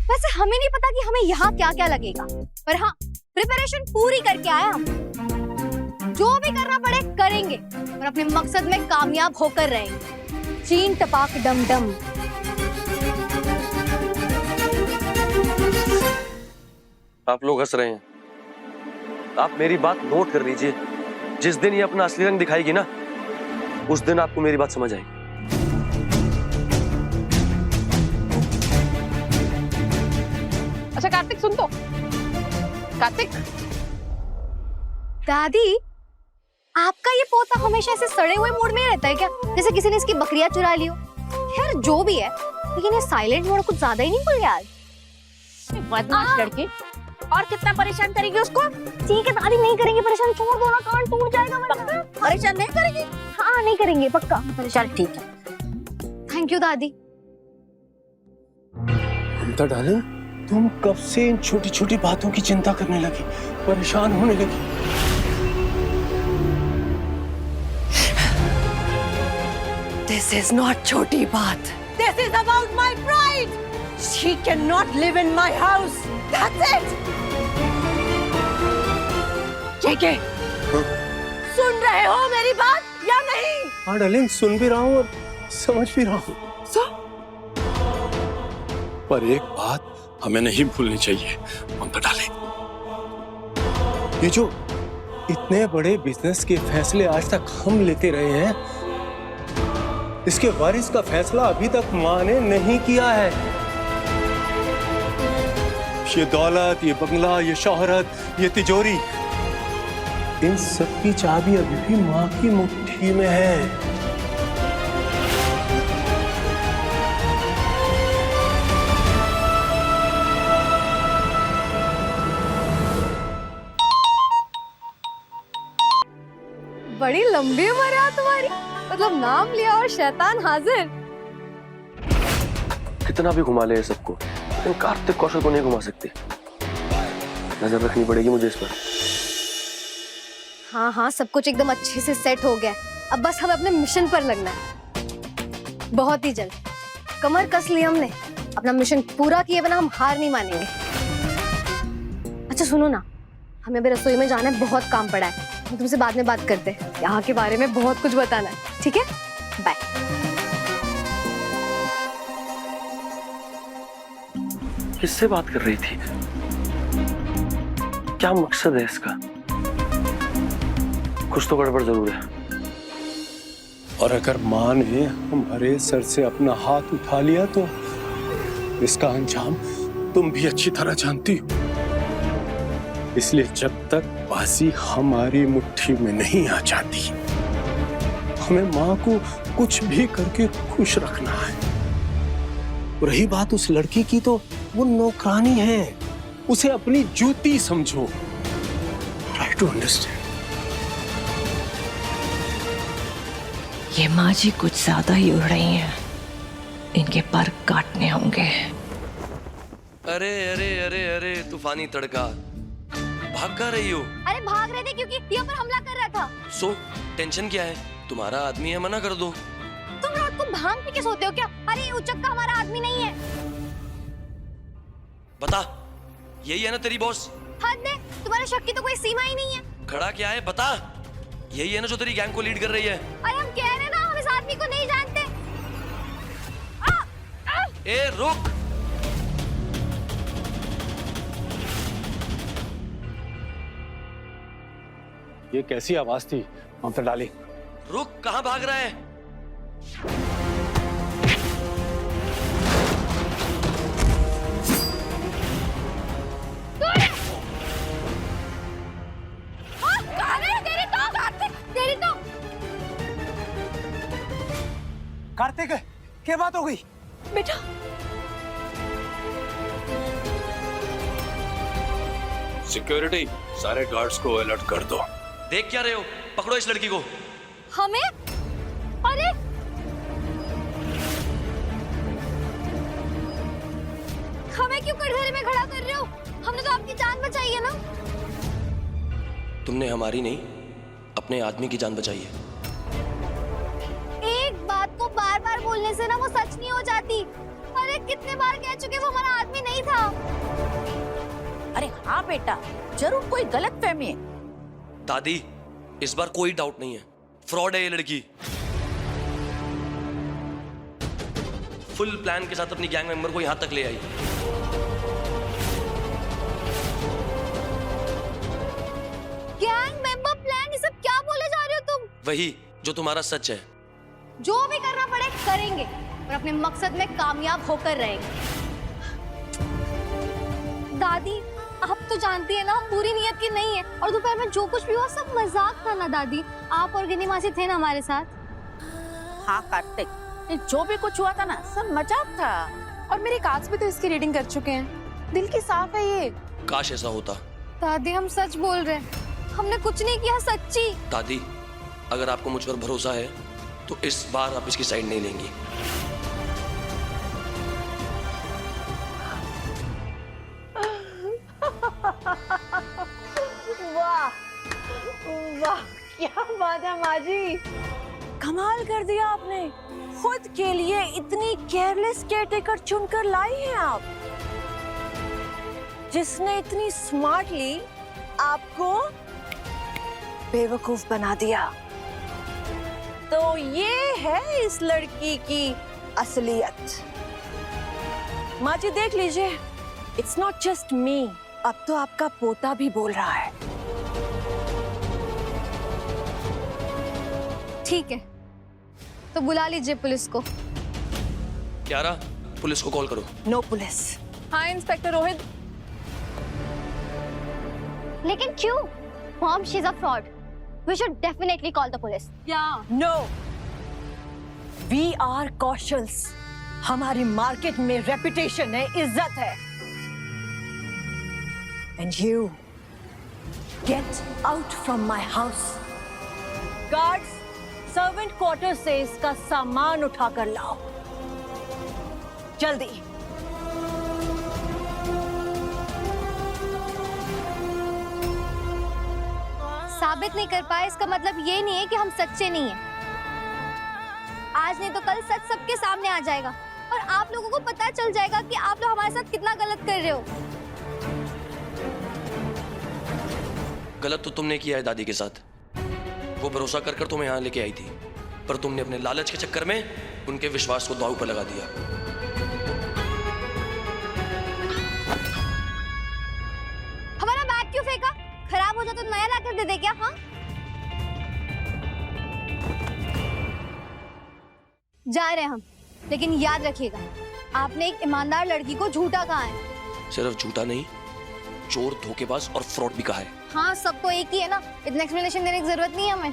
वैसे हमें नहीं पता कि हमें यहाँ क्या क्या लगेगा, पर हाँ, प्रिपरेशन पूरी करके आया हम। जो भी करना पड़े करेंगे, और अपने मकसद में कामयाब होकर रहेंगे। चीन टपाक डम डम। आप लोग हंस रहे हैं, आप मेरी बात नोट कर लीजिए। जिस दिन ये अपना असली रंग दिखाएगी ना, उस दिन आपको मेरी बात समझ आएगी। अच्छा कार्तिक, सुन तो। कार्तिक, दादी, आपका ये पोता हमेशा ऐसे सड़े हुए मूड में ही रहता है क्या? जैसे किसी ने इसकी बकरियां चुरा ली हो। खैर जो भी है, लेकिन ये साइलेंट मोड कुछ ज्यादा ही नहीं खुल गया आज। बदमाश लड़की, और कितना परेशान करेगी उसको? ठीक है दादी, नहीं करेंगे परेशान, छोड़ दो ना, कान टूट जाएगा वरना। परेशान नहीं करेगी? हाँ नहीं करेंगे, पक्का। चल ठीक है। थैंक यू दादी। ममता डार्लिंग, तुम कब से इन छोटी छोटी बातों की चिंता करने लगी, परेशान होने लगी? This is not छोटी बात. This is about my pride. She cannot live in my house. That's it. जेके, सुन रहे हो मेरी बात या नहीं? हाँ डार्लिंग, सुन भी रहा हूँ और समझ भी रहा हूँ। पर एक बात हमें नहीं भूलनी चाहिए ममता डार्लिंग, ये जो इतने बड़े बिजनेस के फैसले आज तक हम लेते रहे हैं, इसके वारिस का फैसला अभी तक माँ ने नहीं किया है। ये दौलत, ये बंगला, ये शोहरत, ये तिजोरी, इन सब की चाबी अभी भी माँ की मुट्ठी में है। बड़ी लंबी उम्र है तुम्हारी, मतलब नाम लिया और शैतान हाजिर। कितना भी घुमा ले ये सबको, लेकिन कार्तिक कौशल को नहीं घुमा सकती। नजर रखनी पड़ेगी मुझे इस पर। हाँ हाँ, सब कुछ एकदम अच्छे से सेट हो गया। अब बस हमें अपने मिशन पर लगना है, बहुत ही जल्द। कमर कस ली हमने, अपना मिशन पूरा किए बिना हम हार नहीं मानेंगे। अच्छा सुनो ना, हमें अभी रसोई में जाना है, बहुत काम पड़ा है। हम तुमसे बाद में बात करते हैं, यहाँ के बारे में बहुत कुछ बताना है, ठीक है? बाय। किससे बात कर रही थी? क्या मकसद है इसका? कुछ तो गड़बड़ जरूर है। और अगर माँ ने हमारे सर से अपना हाथ उठा लिया तो इसका अंजाम तुम भी अच्छी तरह जानती हो। इसलिए जब तक बाजी हमारी मुट्ठी में नहीं आ जाती, हमें माँ को कुछ भी करके खुश रखना है। रही बात उस लड़की की, तो वो नौकरानी है, उसे अपनी जूती समझो। Try to understand. ये माँ जी कुछ ज्यादा ही उड़ रही हैं। इनके पर काटने होंगे। अरे अरे अरे अरे तूफानी तड़का, भाग कर रही हो? अरे भाग रहे थे क्योंकि ये पर हमला कर रहा था। सो टेंशन क्या है? तुम्हारा आदमी है, मना कर दो। तुम रात को भांग पी के सोते हो क्या? अरे ये उचक्का हमारा आदमी नहीं है। बता, यही है ना तेरी बॉस? हद है, तुम्हारे शक की तो कोई सीमा ही नहीं है। खड़ा क्या है बता? यही है ना जो तेरी गैंग को लीड कर रही है? अरे हम कह रहे हैं ना, हम इस आदमी को नहीं जानते। ए रुक! ये कैसी आवाज थी ममता डाली? रुक, कहाँ भाग रहा है? कार्तिक, क्या बात हो गई? बेटा सिक्योरिटी, सारे गार्ड्स को अलर्ट कर दो। देख क्या रहे हो? पकड़ो इस लड़की को। हमें? अरे हमें क्यों कटघरे में खड़ा कर रहे हो? हमने तो आपकी जान बचाई है ना। तुमने हमारी नहीं, अपने आदमी की जान बचाई है। एक बात को बार बार बोलने से ना वो सच नहीं हो जाती। अरे कितने बार कह चुके वो हमारा आदमी नहीं था। अरे हाँ बेटा, जरूर कोई गलत फहमी है। दादी, इस बार कोई डाउट नहीं है, फ्रॉड है ये लड़की। फुल प्लान के साथ अपनी गैंग मेंबर को यहां तक ले आई। गैंग मेंबर प्लान, ये सब क्या बोले जा रहे हो तुम? वही जो तुम्हारा सच है। जो भी करना पड़े करेंगे और अपने मकसद में कामयाब होकर रहेंगे। दादी, आप तो जानती है ना हम पूरी नियत की नहीं है, और दोपहर में जो कुछ भी हुआ सब मजाक था ना दादी। आप और गिनी मासी थे ना हमारे साथ। हाँ कार्तिक, ये जो भी कुछ हुआ था ना सब मजाक था। और मेरे कार्ड्स भी तो इसकी रीडिंग कर चुके हैं। दिल की साफ है ये। काश ऐसा होता। दादी हम सच बोल रहे हैं, हमने कुछ नहीं किया, सच्ची। दादी, अगर आपको मुझ पर भरोसा है तो इस बार आप इसकी साइड नहीं लेंगी। वाह वाह, क्या बात है माँ जी, कमाल कर दिया आपने। खुद के लिए इतनी केयरलेस केयरटेकर चुनकर लाई हैं आप, जिसने इतनी स्मार्टली आपको बेवकूफ बना दिया। तो ये है इस लड़की की असलियत। माँ जी देख लीजिए, इट्स नॉट जस्ट मी, अब तो आपका पोता भी बोल रहा है। ठीक है, तो बुला लीजिए पुलिस को। क्यारा, पुलिस को कॉल करो। No police. हाँ इंस्पेक्टर रोहित। लेकिन क्यों? Mom, she is a fraud. We should definitely call the police. No, we are conscious. हमारी मार्केट में रेपुटेशन है, इज्जत है। And you get out from my house. Guards, servant quarter से इसका सामान उठा कर लाओ, जल्दी। साबित नहीं कर पाए इसका मतलब ये नहीं है कि हम सच्चे नहीं हैं। आज नहीं तो कल सच सबके सामने आ जाएगा और आप लोगों को पता चल जाएगा कि आप लोग हमारे साथ कितना गलत कर रहे हो। गलत तो तुमने किया है दादी के साथ। वो भरोसा कर कर तुम्हें यहाँ लेके आई थी, पर तुमने अपने लालच के चक्कर में उनके विश्वास को दांव पर लगा दिया। हमारा बैग क्यों फेंका? खराब हो जाए तो नया लाकर दे दे क्या? हाँ, जा रहे हैं हम, लेकिन याद रखिएगा आपने एक ईमानदार लड़की को झूठा कहा है। सिर्फ झूठा नहीं, चोर, धोखेबाज और फ्रॉड भी कहा है। हाँ, सबको एक ही है ना, इतना एक्सप्लेनेशन देने की जरूरत नहीं है हमें।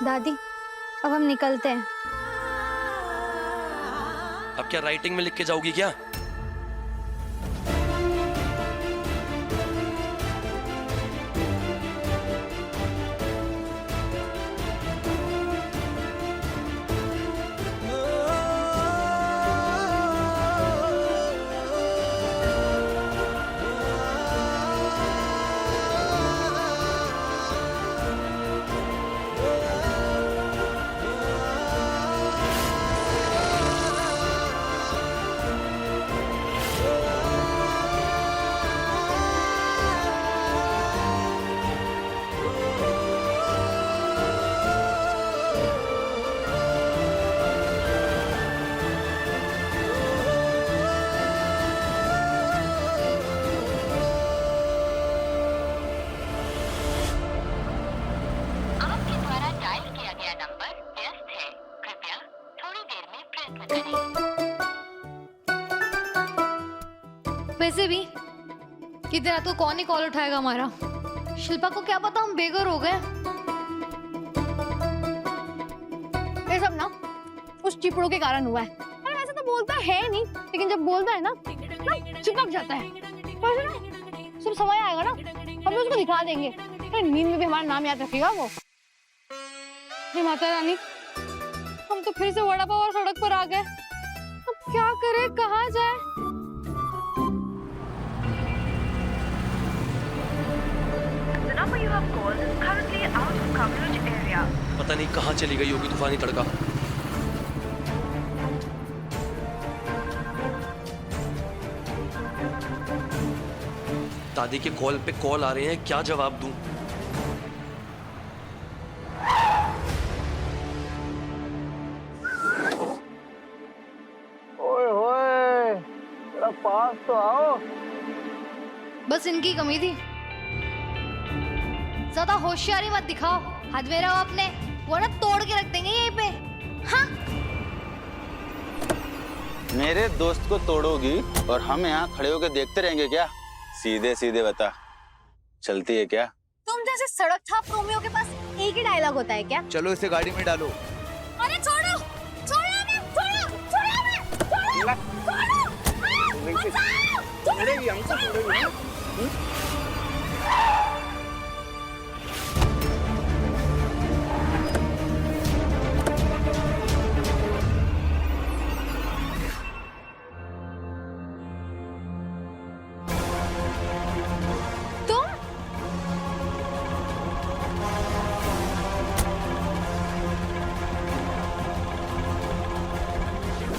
दादी, अब हम निकलते हैं। अब क्या राइटिंग में लिख के जाओगी क्या? वैसे भी इतनी रात को कौन ही कॉल उठाएगा हमारा। शिल्पा को क्या पता हम बेघर हो गए। ये सब ना उस चिपड़ों के कारण हुआ है। अरे वैसे तो बोलता है नहीं, लेकिन जब बोलता है ना चिपक जाता है। पर ना सब समय आएगा ना, हम लोग उसको दिखा देंगे। फिर नींद में भी हमारा नाम याद रखेगा वो। हे माता रानी, हम तो फिर से वड़ा पाव और सड़क पर आ गए। अब क्या करें, कहाँ जाए? पता नहीं कहाँ चली गई होगी तूफानी तड़का। दादी के कॉल पे कॉल आ रहे हैं, क्या जवाब दूं? ओए होए, तेरा पास तो आओ। बस इनकी कमी थी। ज्यादा होशियारी मत दिखाओ, हाथ में रहो अपने, वरना तोड़ के रख देंगे यहीं पे। हाँ? मेरे दोस्त को तोड़ोगी और हम यहाँ खड़े होकर देखते रहेंगे क्या? सीधे सीधे बता, चलती है क्या? तुम जैसे सड़क छाप रोमियो के पास एक ही डायलॉग होता है क्या? चलो इसे गाड़ी में डालो। अरे छोड़ो, छोड़ो हमें, छोड़ो, छोड़ो हमें, छोड़ो, छोड़ो, छोड़ेगी, हमसे छोड़ेगी ना?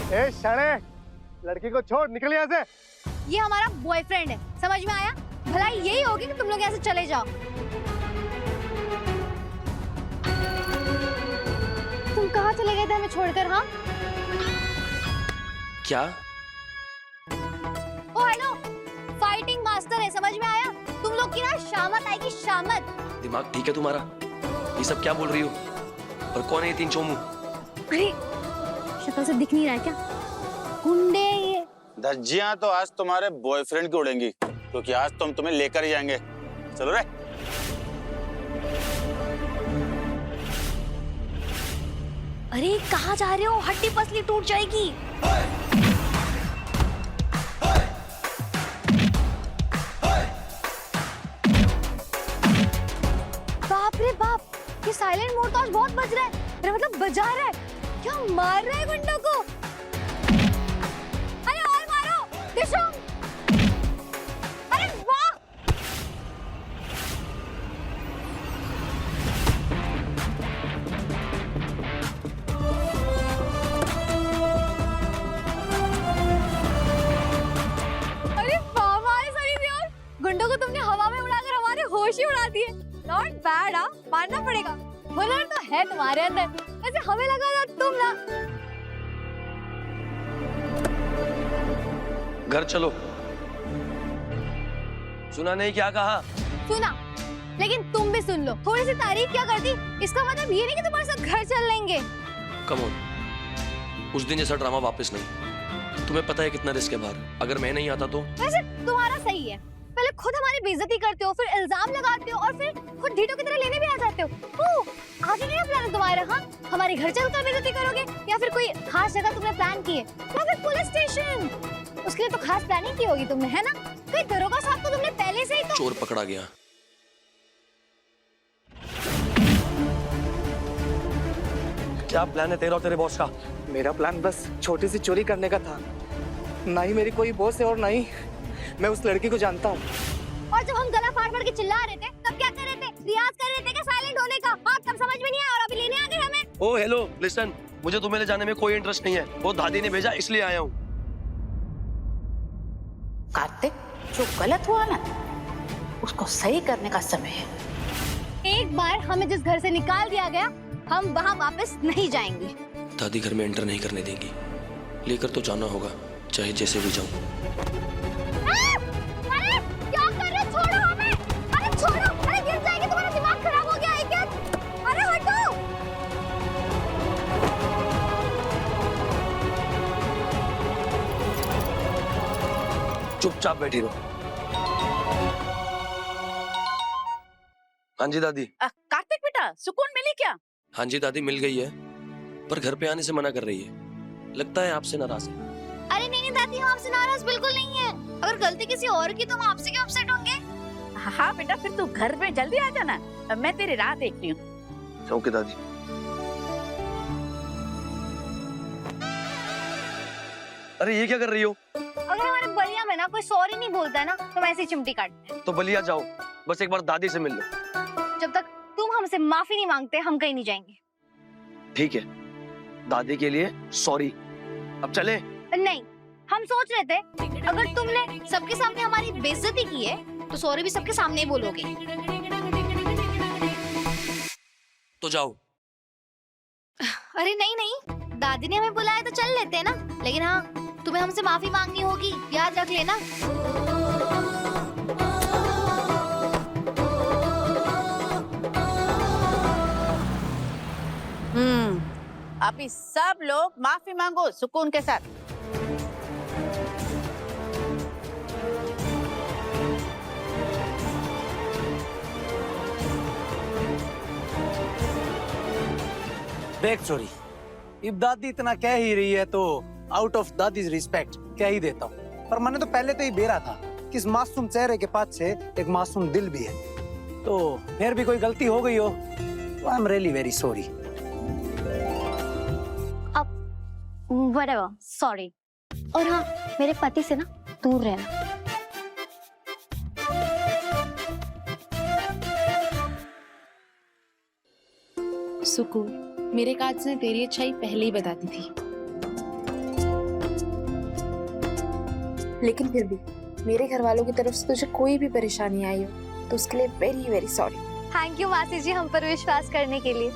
ए शाणे, लड़की को छोड़, निकल यहाँ से। ये हमारा बॉयफ्रेंड है, समझ में आया? भलाई यही होगी कि तुम लोग यहाँ से चले जाओ। तुम कहाँ चले गए थे हमें छोड़कर? हाँ क्या? ओ हेलो, फाइटिंग मास्टर है, समझ में आया? तुम लोग की ना शामत आएगी, शामत। दिमाग ठीक है तुम्हारा? ये सब क्या बोल रही हो? और कौन है ये तीन चोमू? अरे शक्ल से दिख नहीं रहा है क्या? गुंडे ये। धज्जियां तो आज तुम्हारे बॉयफ्रेंड की उड़ेंगी, क्योंकि आज तो हम तुम्हें लेकर ही जाएंगे। चलो रे। अरे कहाँ जा रहे हो? हड्डी पसली टूट जाएगी। बाप रे बाप, ये साइलेंट मोड तो आज बहुत बज रहा है। अरे मतलब बजा रहा है क्या? मार रहा है गुंडों को। अरे और मारो दिशुम। अरे वाह, अरे वाह हमारे सभी देवर, गुंडों को तुमने हवा में उड़ाकर हमारे होश ही उड़ा दिए। नॉट बैड, हाँ मानना पड़ेगा। हुनर तो है तुम्हारे अंदर, वैसे हमें लगा था तुम ना। घर चलो। सुना नहीं क्या कहा? सुना, लेकिन तुम भी सुन लो। थोड़ी सी तारीफ क्या कर दी, इसका मतलब ये नहीं कि तुम्हारे साथ घर चल लेंगे। कम ऑन, उस दिन जैसा ड्रामा वापस नहीं। तुम्हें पता है कितना रिस्क है बाहर, अगर मैं नहीं आता तो। वैसे तुम्हारा सही है, पहले खुद हमारी बेइज्जती करते हो, फिर इल्जाम लगाते हो, और फिर खुद ढीठों की तरह लेने भी आ जाते हो। आगे क्या प्लान है तुम्हारा? हाँ, हमारे घर चलकर बेइज्जती करोगे, या फिर कोई खास जगह तुमने प्लान की है, या फिर पुलिस स्टेशन? उसके लिए तो खास प्लानिंग की होगी तुमने, है ना? कहीं दरोगा साहब को तुमने पहले से ही तो। चोर पकड़ा गया। क्या प्लान है तेरा और तेरे बॉस का? मेरा प्लान बस छोटी सी चोरी करने का था। ना ही मेरी कोई बॉस है और ना ही मैं उस लड़की को जानता हूँ। और जब हम गला फाड़ फाड़ के चिल्ला रहे थे, तब क्या कर रहे थे? रियाज कर रहे थे क्या साइलेंट होने का? हाँ, तब समझ में नहीं आया, और अभी लेने आ गए हमें। ओ हेलो, लिसन, मुझे तुम्हें ले जाने में कोई इंटरेस्ट नहीं है। वो दादी ने भेजा इसलिए आया हूँ। कार्तिक, जो गलत हुआ ना, उसको सही करने का समय है। एक बार हमें जिस घर से निकाल दिया गया, हम वहाँ वापस नहीं जाएंगे। दादी घर में एंटर नहीं करने देंगी, लेकर तो जाना होगा, चाहे जैसे भी जाऊं। अरे क्या कर रहे हो? छोड़ो हमें। अरे छोड़ो, अरे गिर जाएगी, तुम्हारा दिमाग खराब हो गया है क्या? अरे हटो। चुपचाप बैठी रहो। हाँ जी दादी। कार्तिक बेटा, सुकून मिली क्या? हाँ जी दादी, मिल गई है, पर घर पे आने से मना कर रही है। लगता है आपसे नाराज है। अरे नहीं दादी, हम आपसे नाराज बिल्कुल नहीं है। अगर गलती किसी और की तो हम आपसे क्यों अपसेट होंगे? हाँ बेटा, फिर तू घर में जल्दी आ जाना, मैं तेरी राह देख रही हूँ। ओके दादी। अरे ये क्या कर रही हो? अगर हमारे बलिया में ना कोई सॉरी नहीं बोलता है ना तो वैसे ही चिमटी काटते हैं। तो बलिया जाओ, बस एक बार दादी से मिल लो। जब तक तुम हमसे माफी नहीं मांगते हम कहीं नहीं जाएंगे। ठीक है, दादी के लिए सॉरी। अब चले? नहीं, हम सोच रहे थे अगर तुमने सबके सामने हमारी बेइज्जती की है तो सॉरी भी सबके सामने ही बोलोगे। तो जाओ। अरे नहीं नहीं, दादी ने हमें बुलाया तो चल लेते हैं ना, लेकिन हाँ तुम्हें हमसे माफी मांगनी होगी, याद रख लेना। अभी सब लोग माफी मांगो सुकून के साथ। देख चोरी, अब दादी इतना कह ही रही है तो आउट ऑफ दादीज रिस्पेक्ट कह ही देता हूँ। पर मैंने तो पहले तो ही बेरा था कि इस मासूम चेहरे के पीछे एक मासूम दिल भी है, तो फिर भी कोई गलती हो गई हो तो I am really very sorry. Whatever, sorry. और हाँ, मेरे पति से ना दूर रहना। सुकून, मेरे काज ने तेरी अच्छाई पहले ही बता दी थी, लेकिन फिर भी मेरे घर वालों की तरफ से तुझे कोई भी परेशानी आई हो तो उसके लिए very very sorry. Thank you मासी जी हम पर विश्वास करने के लिए।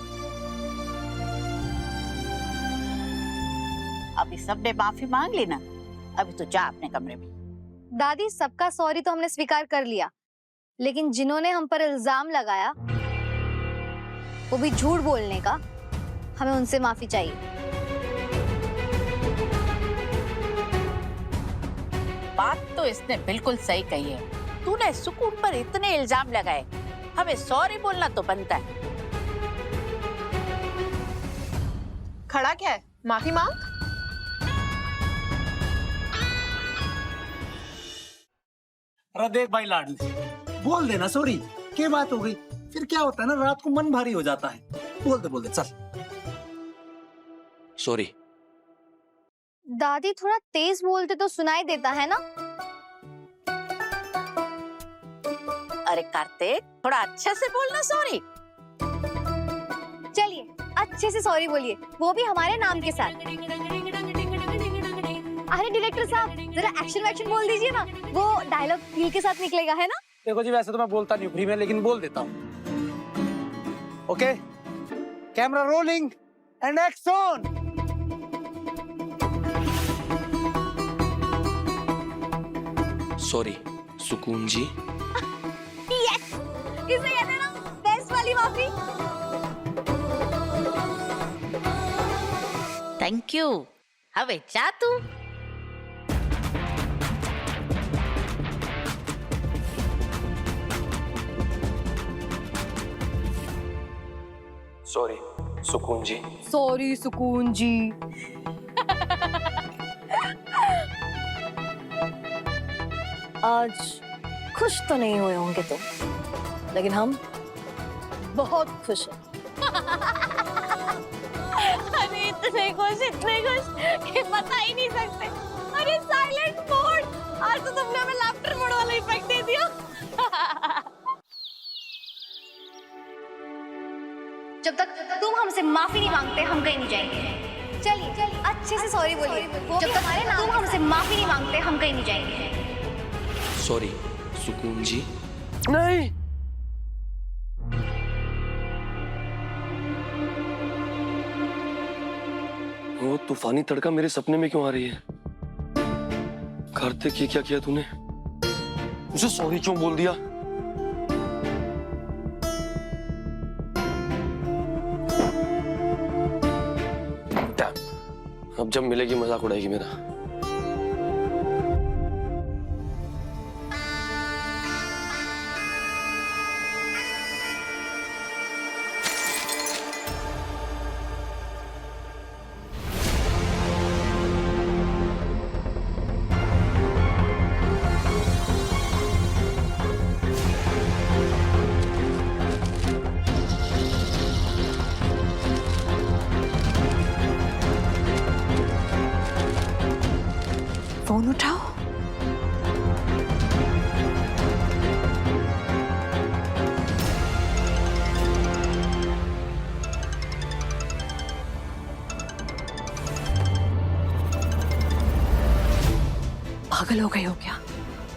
अभी सबने माफी मांग ली ना, अभी तो जा अपने कमरे में। दादी, सबका सॉरी तो हमने स्वीकार कर लिया, लेकिन जिन्होंने हम पर इल्जाम लगाया, वो भी झूठ बोलने का, हमें उनसे माफी चाहिए। बात तो इसने बिल्कुल सही कही है। तूने सुकून पर इतने इल्जाम लगाए, हमें सॉरी बोलना तो बनता है। खड़ा क्या है, माफी मांग। अरे देख भाई लाडली, बोल देना सॉरी, क्या बात हो गई? फिर क्या होता है ना, रात को मन भारी हो जाता है। बोल दे चल। सॉरी। दादी, थोड़ा तेज बोलते तो सुनाई देता है ना। अरे कार्तिक, थोड़ा अच्छे से बोलना सॉरी। चलिए अच्छे से सॉरी बोलिए, वो भी हमारे नाम के साथ। अरे डायरेक्टर साहब, जरा एक्शन वैक्शन बोल दीजिए ना, वो डायलॉग फील के साथ निकलेगा, है ना? देखो जी, वैसे तो मैं बोलता नहीं हूँ फ्री में, लेकिन बोल देता हूँ। Okay, camera rolling and action. Sorry सुकून जी। यस, इसे कहते हैं ना बेस्ट वाली माफी। Thank you. हवे जा तू। सॉरी सुकून जी। सॉरी सुकून जी। आज खुश तो नहीं हुए होंगे तुम, लेकिन हम बहुत खुश हैं। अरे इतने खुश कि बता ही नहीं सकते। अरे साइलेंट मोड, आज तो तुमने हमें लाफ्टर मोड वाला इफेक्ट दे दिया। जब तक तुम हमसे माफी नहीं मांगते हम कहीं नहीं जाएंगे। चलिए अच्छे से सॉरी बोलिए। जब तक तुम हमसे माफी नहीं मांगते हम कहीं नहीं जाएंगे। सॉरी सुकून जी। नहीं, वो तूफानी तड़का मेरे सपने में क्यों आ रही है? कार्तिक, ये क्या किया तूने? मुझे सॉरी क्यों बोल दिया? अब जब मिलेगी मजाक उड़ाएगी मेरा। पागल हो गए हो क्या?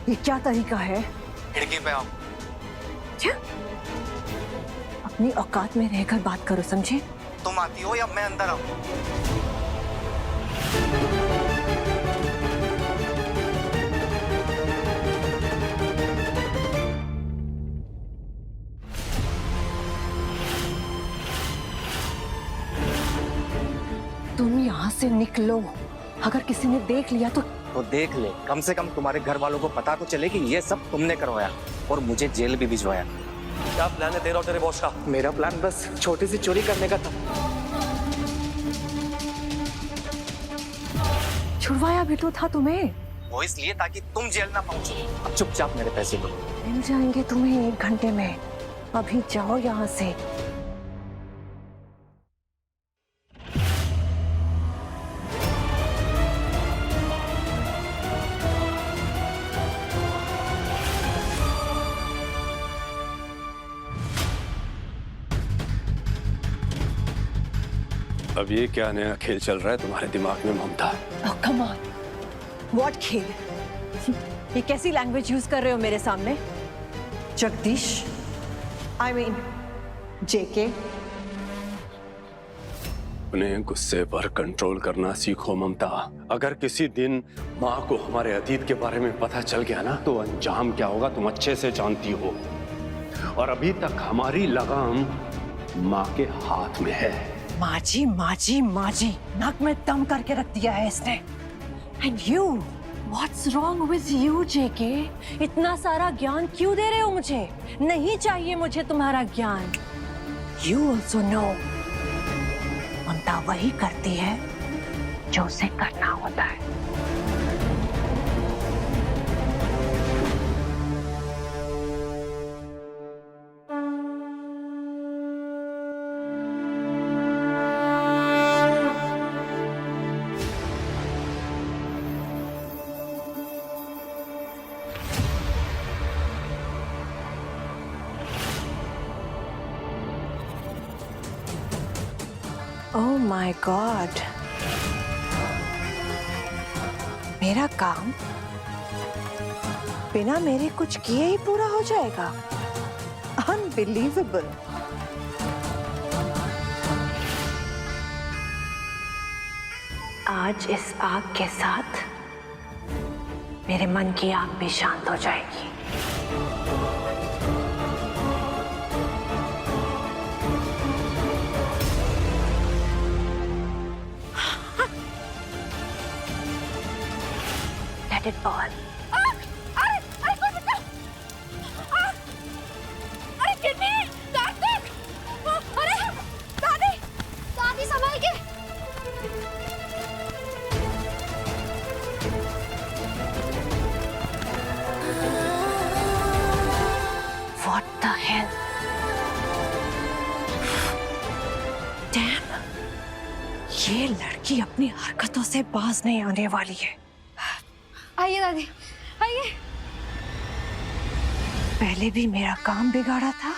ये क्या तरीका है? खिड़की पे आओ। क्या? अपनी औकात में रहकर बात करो, समझे? तुम आती हो या मैं अंदर आऊं? तुम यहाँ से निकलो। अगर किसी ने देख लिया तो देख ले, कम से कम तुम्हारे घर वालों को पता तो चले कि ये सब तुमने करवाया और मुझे जेल भी भिजवाया। क्या प्लान है तेरा और तेरे बॉस का? मेरा प्लान बस छोटी सी चोरी करने का था। छुड़वाया भी तो था तुम्हें। वो इसलिए ताकि तुम जेल ना पहुंचो। अब चुपचाप मेरे पैसे लो। मिल जाएंगे तुम्हें 1 घंटे में। अभी जाओ यहाँ से। अब ये क्या नया खेल चल रहा है तुम्हारे दिमाग में ममता? Oh, come on. What खेल? ये कैसी लैंग्वेज यूज कर रहे हो मेरे सामने? जगदीश, I mean, जेके। उन्हें गुस्से पर कंट्रोल करना सीखो ममता। अगर किसी दिन माँ को हमारे अतीत के बारे में पता चल गया ना तो अंजाम क्या होगा तुम अच्छे से जानती हो। और अभी तक हमारी लगाम माँ के हाथ में है। माजी माजी माजी, नाक में दम करके रख दिया है इसने। And you, what's wrong with you, जेके? इतना सारा ज्ञान क्यों दे रहे हो मुझे? नहीं चाहिए मुझे तुम्हारा ज्ञान। You also know, ममता वही करती है जो उसे करना होता है। Oh my God! मेरा काम बिना मेरे कुछ किए ही पूरा हो जाएगा। Unbelievable! आज इस आग के साथ मेरे मन की आग भी शांत हो जाएगी। Let it burn. अरे कोई बचाओ! अरे किडनी! कार्तिक! अरे दादी! दादी संभाल के! What the hell? Damn! ये लड़की अपनी हरकतों से बाज नहीं आने वाली है। आइए दादी, आइए। पहले भी मेरा काम बिगाड़ा था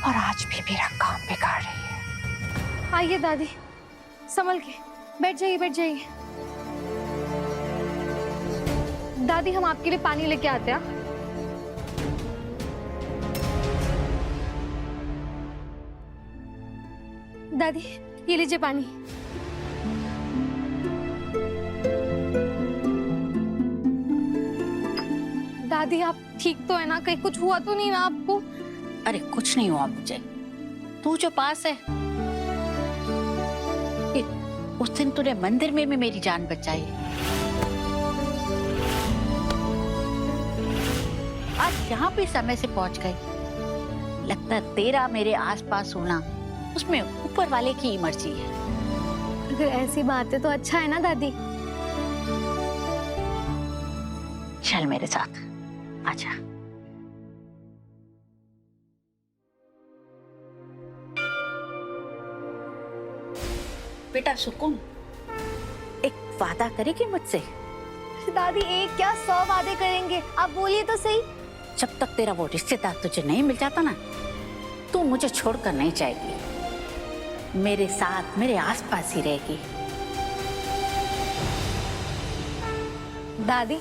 और आज भी मेरा काम बिगाड़ रही है। आइए दादी, संभल के बैठ जाइए, बैठ जाइए। दादी हम आपके लिए पानी लेके आते हैं। दादी ये लीजिए पानी। दादी आप ठीक तो है ना? कहीं कुछ हुआ तो नहीं ना आपको? अरे कुछ नहीं हुआ मुझे। तू जो पास है, उस दिन तूने मंदिर में भी मेरी जान बचाई। आज यहाँ भी समय से पहुंच गई। लगता है तेरा मेरे आसपास होना उसमें ऊपर वाले की मर्जी है। अगर ऐसी बात है तो अच्छा है ना दादी? चल मेरे साथ आजा। बेटा सुकून, एक वादा करेगी मुझसे? दादी एक क्या 100 वादे करेंगे, आप बोलिए तो सही। जब तक तेरा वो रिश्तेदार तुझे नहीं मिल जाता ना, तू मुझे छोड़कर नहीं जाएगी। मेरे साथ मेरे आसपास ही रहेगी। दादी,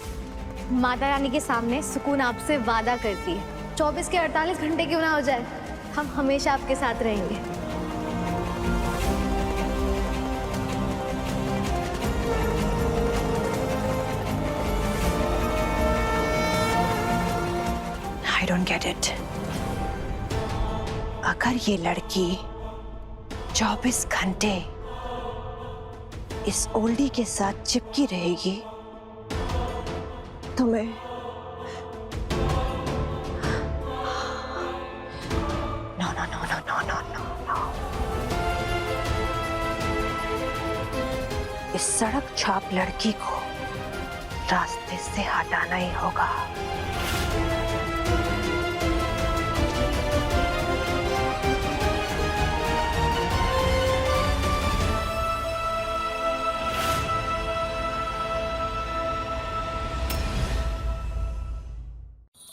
माता रानी के सामने सुकून आपसे वादा करती है, 24 के 48 घंटे क्यों ना हो जाए, हम हमेशा आपके साथ रहेंगे। I don't get it. अगर ये लड़की 24 घंटे इस ओल्डी के साथ चिपकी रहेगी तो मैं no no no no no no no no इस सड़क छाप लड़की को रास्ते से हटाना ही होगा।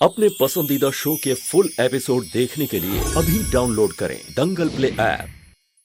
अपने पसंदीदा शो के फुल एपिसोड देखने के लिए अभी डाउनलोड करें दंगल प्ले ऐप।